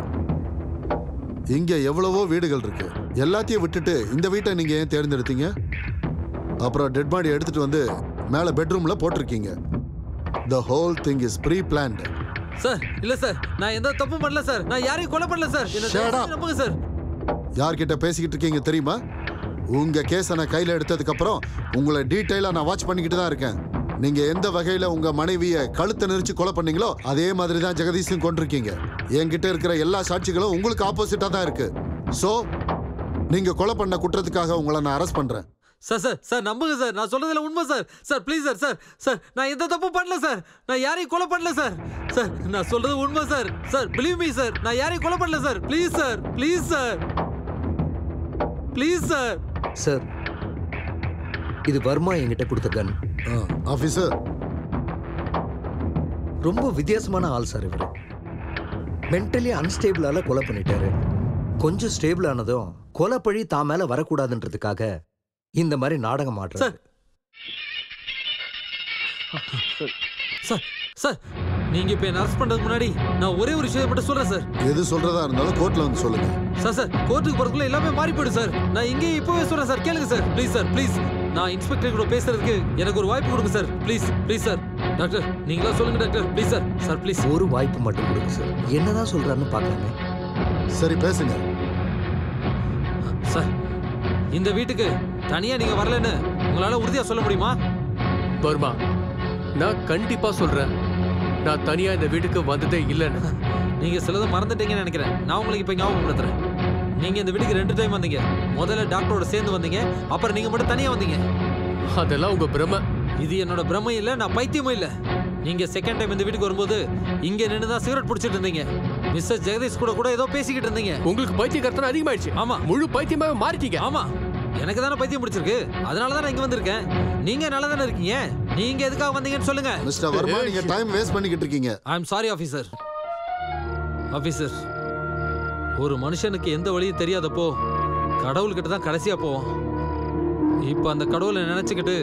இங்க எவ்வளவோ வீடுகள் இருக்கு. எல்லாத்தையும் விட்டுட்டு இந்த வீட்டை நீங்க ஏன் தேர்ந்தெடுத்தீங்க? அப்புறம் டெட் பாடி எடுத்துட்டு வந்து மேல பெட்ரூம்ல போட்டிருக்கீங்க. The whole thing is pre-planned. Sir, இல்ல சார், நான் எந்த தப்பும் பண்ணல சார். நான் யாரையும் கொலை பண்ணல சார். என்ன நம்புங்க சார். யார்கிட்ட பேசிக்கிட்டு இருக்கீங்க தெரியுமா? உங்க கேஸை நான் கையில எடுத்ததுக்கு அப்புறம் உங்களை டீடைலா நான் வாட்ச் பண்ணிக்கிட்டு தான் இருக்கேன். நீங்க எந்த வகையில உங்க மனைவியை கழுத்தை நெரிச்சு கொலை பண்ணீங்களோ அதே மாதிரி தான் ஜெகதீஷும் கொண்டிருக்கீங்க. என்கிட்ட இருக்கிற எல்லா சாட்சிகளும் உங்களுக்கு ஆப்போசிட்டா தான் இருக்கு. சோ நீங்க கொலை பண்ண குற்றத்துக்காக உங்களை நான் அரெஸ்ட் பண்றேன். சார் சார் சார் நம்புங்க சார். நான் சொல்றதுல உண்மை sir. Sir please sir. Sir sir நான் எந்த தப்பும் பண்ணல சார். நான் யாரையும் கொலை பண்ணல சார். சார் நான் சொல்றது உண்மை sir. Sir believe me sir. நான் யாரையும் கொலை பண்ணல sir. Please sir. Please sir. Please sir. Sir, இது வர்மா என்கிட்ட கொடுத்த கன். ஆபீசர், ரொம்ப வித்தியாசமான ஆள் சார் இவர். மென்டலி அன்ஸ்டேபிளால கொலை பண்ணிட்டாரு. கொஞ்சம் ஸ்டேபிள் ஆனதும் கொலை பழி தான் மேல வரக்கூடாதுன்றதுக்காக இந்த மாதிரி நாடகம் ஆடுறாரு. சார் சார் சார், நீங்க இப்ப என்ன அரெஸ்ட் பண்றதுக்கு முன்னாடி நான் ஒரே ஒரு விஷயம் மட்டும் சொல்றேன் சார். எது சொல்றதா இருந்தாலும் கோர்ட்ல வந்து சொல்லுங்க. சார் சார், கோர்ட்டுக்கு போறதுக்குள்ள எல்லாமே மாறி போயிடும் சார். நான் இங்கே இப்பவே சொல்றேன் சார். கேளுங்க சார். Please sir, please. நான் இன்ஸ்பெக்டர் கூட பேசுறதுக்கு எனக்கு ஒரு வாய்ப்பு கொடுங்க sir. Please please sir. Doctor, நீங்களா சொல்லுங்க doctor. Please sir. Sir please. ஒரு வாய்ப்பு மட்டும் கொடுங்க சார். என்னதான் சொல்றாருன்னு பார்க்கலாமே. சரி, பேசுங்க சார். இந்த வீட்டுக்கு தனியா நீங்க வரலன்னு உங்களால உறுதியா சொல்ல முடியுமா? வர்மா, நான் கண்டிப்பா சொல்றேன், நான் தனியா இந்த வீட்டுக்கு வந்ததே இல்லைன்னு. நீங்க சிலதை மறந்துட்டீங்கன்னு நினைக்கிறேன். நான் உங்களுக்கு இப்ப ஞாபகப்படுத்துறேன். நீங்க இந்த வீட்டுக்கு 2 டைம் வந்தீங்க. முதல்ல டாக்டரோட சேர்ந்து வந்தீங்க, அப்புறம் நீங்க மட்டும் தனியா வந்தீங்க. அதெல்லாம் உங்க பிரமை. இது என்னோட பிரமை இல்ல, நான் பைத்தியமும் இல்ல. நீங்க செகண்ட் டைம் இந்த வீட்டுக்கு வரும்போது இங்க நின்று தான் சிகரெட் பிடிச்சிட்டு இருந்தீங்க. மிஸ்டர் ஜெகதீஷ் கூட ஏதோ பேசிக்கிட்டு இருந்தீங்க. உங்களுக்கு பைத்தியக்காரத்தனம் அதிகமாயிடுச்சு. ஆமா, முழு பைத்தியமாவே மாறிட்டீங்க. ஆமா, எனக்கு தானே பைத்தியம் பிடிச்சிருக்கு. அதனால தான் நான் இங்க வந்திருக்கேன். நீங்க நல்லா தானே இருக்கீங்க. நீங்க எதுக்காக வந்தீங்கன்னு சொல்லுங்க. மிஸ்டர் வர்மா, நீங்க டைம் வேஸ்ட் பண்ணிக்கிட்டு இருக்கீங்க. ஐ அம் சாரி ஆபீசர். ஆபீசர், ஒரு மனுஷனுக்கு எந்த வழியும் தெரியாதப்போ கடவுள்கிட்ட தான் கடைசியா போவோம். இப்ப அந்த கடவுளை நினைச்சுக்கிட்டு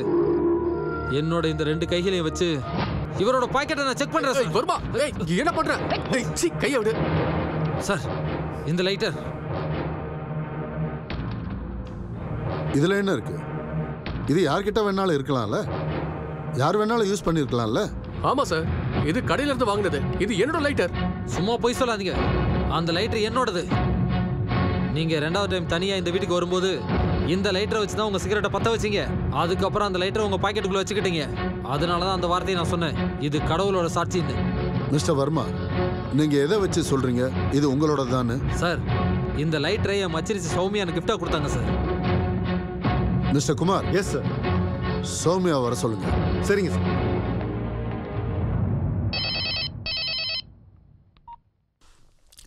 என்னோட இந்த 2 கைகளையும் வச்சு இவரோட பாக்கெட்டை நான் செக் பண்றேன் சார். வர்மா, என்ன பண்ற? கையை விடு சார். இந்த லைட்டர். இதுல என்ன இருக்கு? இது யார்கிட்ட வேணாலும் இருக்கலாம்ல. யார் வேணாலும் யூஸ் பண்ணிருக்கலாம்ல. ஆமா சார், இது கடையில இருந்து வாங்கினது. இது என்னோட லைட்டர். சும்மா போய் சொல்லாதீங்க. அந்த லைட்டர் என்னோடது. நீங்க 2வது டைம் தனியா இந்த வீட்டுக்கு வரும்போது இந்த லைட்டரை வச்சு தான் உங்க சிகரெட்டை பத்த வச்சீங்க. அதுக்கப்புறம் அந்த லைட்டரை உங்க பாக்கெட்டுக்குள்ள வச்சுக்கிட்டீங்க. அதனால தான் அந்த வார்த்தையை நான் சொன்னேன், இது கடவுளோட சாட்சின்னு. மிஸ்டர் வர்மா, நீங்க எதை வச்சு சொல்றீங்க இது உங்களோட தானே? சார், இந்த லைட்டரை என் மச்சிரிச்சு சௌமியா எனக்கு கிஃப்டா கொடுத்தாங்க sir. Mister Kumar. Yes sir. Soumya வர சொல்லுங்க. சரிங்க சார்.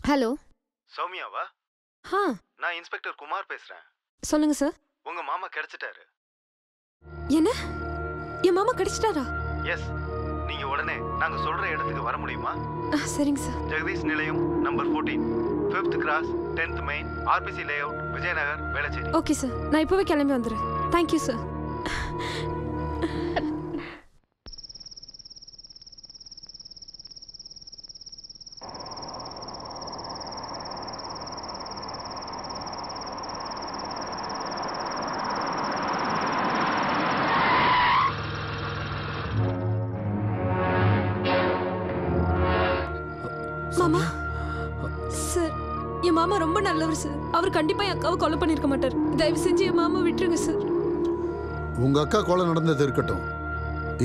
ஹலோ. சௌமியாவா? நான் இன்ஸ்பெக்டர் குமார் பேசுறேன். சொல்லுங்க சார். உங்க மாமா கிடைச்சிட்டாரு. என்ன? என் மாமா கிடைச்சிட்டாரா? எஸ், நீங்க உடனே நாங்க சொல்ற இடத்துக்கு வர முடியுமா? சரிங்க சார். ஜெகதீஷ் நிலையம் number 14, 5th cross, 10th main, RBC layout, Vijayanagar, Velachery. Okay sir, நான் இப்போவே கிளம்பி வந்துடுறேன். Thank you sir. மாமா சார், என் மாமா ரொம்ப நல்லவர் சார். அவர் கண்டிப்பா என் அக்காவை கொலை பண்ணிருக்க மாட்டார். தயவு செஞ்சு என் மாமா விட்டுருங்க சார். உங்க அக்கா கொலை நடந்தது இருக்கட்டும்,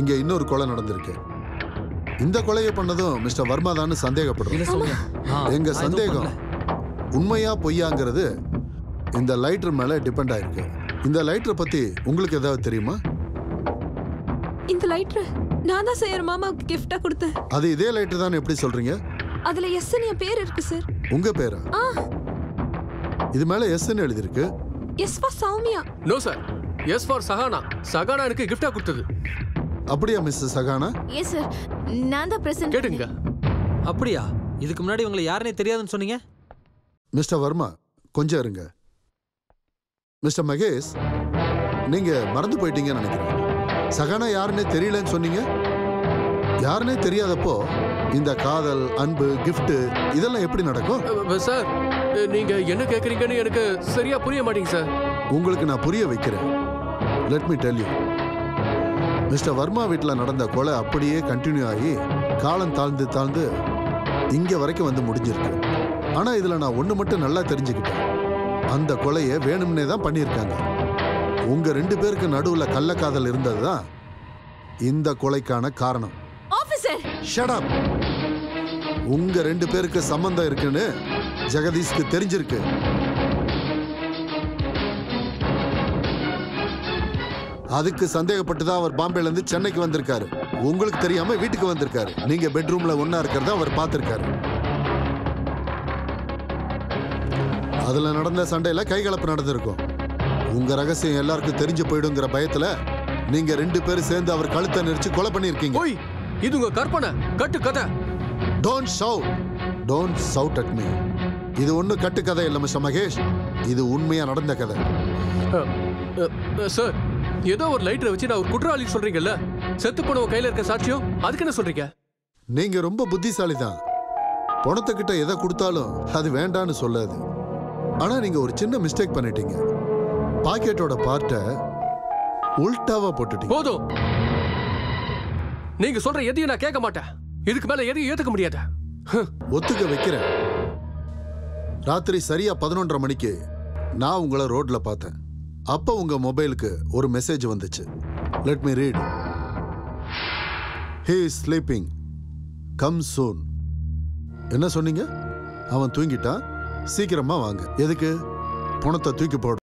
இங்க இன்னொரு கொலை நடந்திருக்கு. இந்த கொலையை பண்ணதும் மிஸ்டர் வர்மா தான் சந்தேகப்படுறோம். எங்க சந்தேகம் உண்மையா பொய்யாங்கிறது இந்த லைட்டர் மேல டிபெண்ட் ஆயிருக்கு. இந்த லைட்டர் பத்தி உங்களுக்கு ஏதாவது தெரியுமா? இந்த லைட்டர் நான் தான் சார் என் மாமாவுக்கு கிஃப்டா கொடுத்தேன். அது இதே லைட்டர் தான் எப்படி சொல்றீங்க? அதுல எஸ் ன்னு என் பேர் இருக்கு சார். உங்க பேரா? இது மேல எஸ் ன்னு எழுதி இருக்கு. S for Soumya. No sir, S for Sahana. Sahana எனக்கு கிஃப்டா கொடுத்தது. அப்படியா மிஸ்டர் சகானா? எஸ் சார், நான் தான் பிரசன்ட். கேட்டுங்க. அப்படியா? இதுக்கு முன்னாடி உங்களை யாருனே தெரியாதுன்னு சொன்னீங்க. மிஸ்டர் வர்மா கொஞ்சம் இருங்க. மிஸ்டர் மகேஷ், நீங்க மறந்து போயிட்டீங்கன்னு நினைக்கிறேன். சகானா யாருன்னே தெரியலன்னு சொன்னீங்க. யாருன்னே தெரியாதப்போ இந்த காதல், அன்பு, கிஃப்ட் இதெல்லாம் எப்படி நடக்கும்? சார், நீங்க என்ன கேக்குறீங்கன்னு எனக்கு சரியா புரிய மாட்டீங்க சார். உங்களுக்கு நான் புரிய வைக்கிறேன். Let me tell you. Mister Varma வீட்டில் நடந்த கொலை அப்படியே கண்டினியூ ஆகி காலம் தாழ்ந்து தாழ்ந்து இங்க வரைக்கும் வந்து முடிஞ்சிருக்கு. ஆனா இதுல நான் ஒண்ணு மட்டும் நல்லா தெரிஞ்சுக்கிட்டேன். அந்த கொலையை வேணும்னே தான் பண்ணியிருக்காங்க. உங்க 2 பேருக்கு நடுவுல கள்ளக்காதல் இருந்ததுதான் இந்த கொலைக்கான காரணம். Officer, shut up. உங்க 2 பேருக்கு சம்பந்தம் இருக்குன்னு ஜெகதீஷ்க்கு தெரிஞ்சிருக்கு. அதுக்கு சந்தேகப்பட்டு தான் அவர் பாம்பேல இருந்து சென்னைக்கு வந்திருக்காரு. உங்களுக்கு தெரியாம வீட்டுக்கு வந்திருக்காரு. நீங்க பெட்ரூம்ல ஒண்ணா இருக்கிறத அவர் பார்த்திருக்காரு. அதுல நடந்த சண்டையில கைகலப்பு நடந்திருக்கும். உங்க ரகசியம் எல்லாருக்கும் தெரிஞ்சு போயிடுங்கிற பயத்துல நீங்க 2 பேரும் சேர்ந்து அவர் கழுத்தை நெரிச்சு கொலை பண்ணிருக்கீங்க. ஓய், இது உங்க கற்பனை, கட்டு கதை. Don't shout. Don't shout at me. இது ஒண்ணு கட்டு கதை இல்ல மிஸ்டர் மகேஷ். இது உண்மையா நடந்த கதை. சார், ஏதோ ஒரு லைட்டரை வச்சு நான் ஒரு குற்றவாளி சொல்றீங்கல்ல. செத்து போனவங்க கையில இருக்க சாட்சியம், அதுக்கு என்ன சொல்றீங்க? நீங்க ரொம்ப புத்திசாலி தான். பணத்துக்கிட்ட எதை கொடுத்தாலும் அது வேண்டான்னு சொல்லாது. ஆனா நீங்க ஒரு சின்ன மிஸ்டேக் பண்ணிட்டீங்க. பாக்கெட்டோட பார்ட்டை உல்டாவா போட்டுட்டீங்க. போதும். நீங்க சொல்ற எதையும் நான் கேட்க மாட்டேன். இதுக்கு மேல எதையும் ஏத்துக்க முடியாது. ஒத்துக்க வைக்கிறேன். ராத்திரி சரியா 11:30 மணிக்கு நான் உங்களை ரோட்ல பார்த்தேன். அப்ப உங்க மொபைலுக்கு ஒரு மெசேஜ் வந்துச்சு. Let me read. He is sleeping, come சூன். என்ன சொன்னீங்க? அவன் தூங்கிட்டான், சீக்கிரமா வாங்க. எதுக்கு? பணத்தை தூக்கி போட.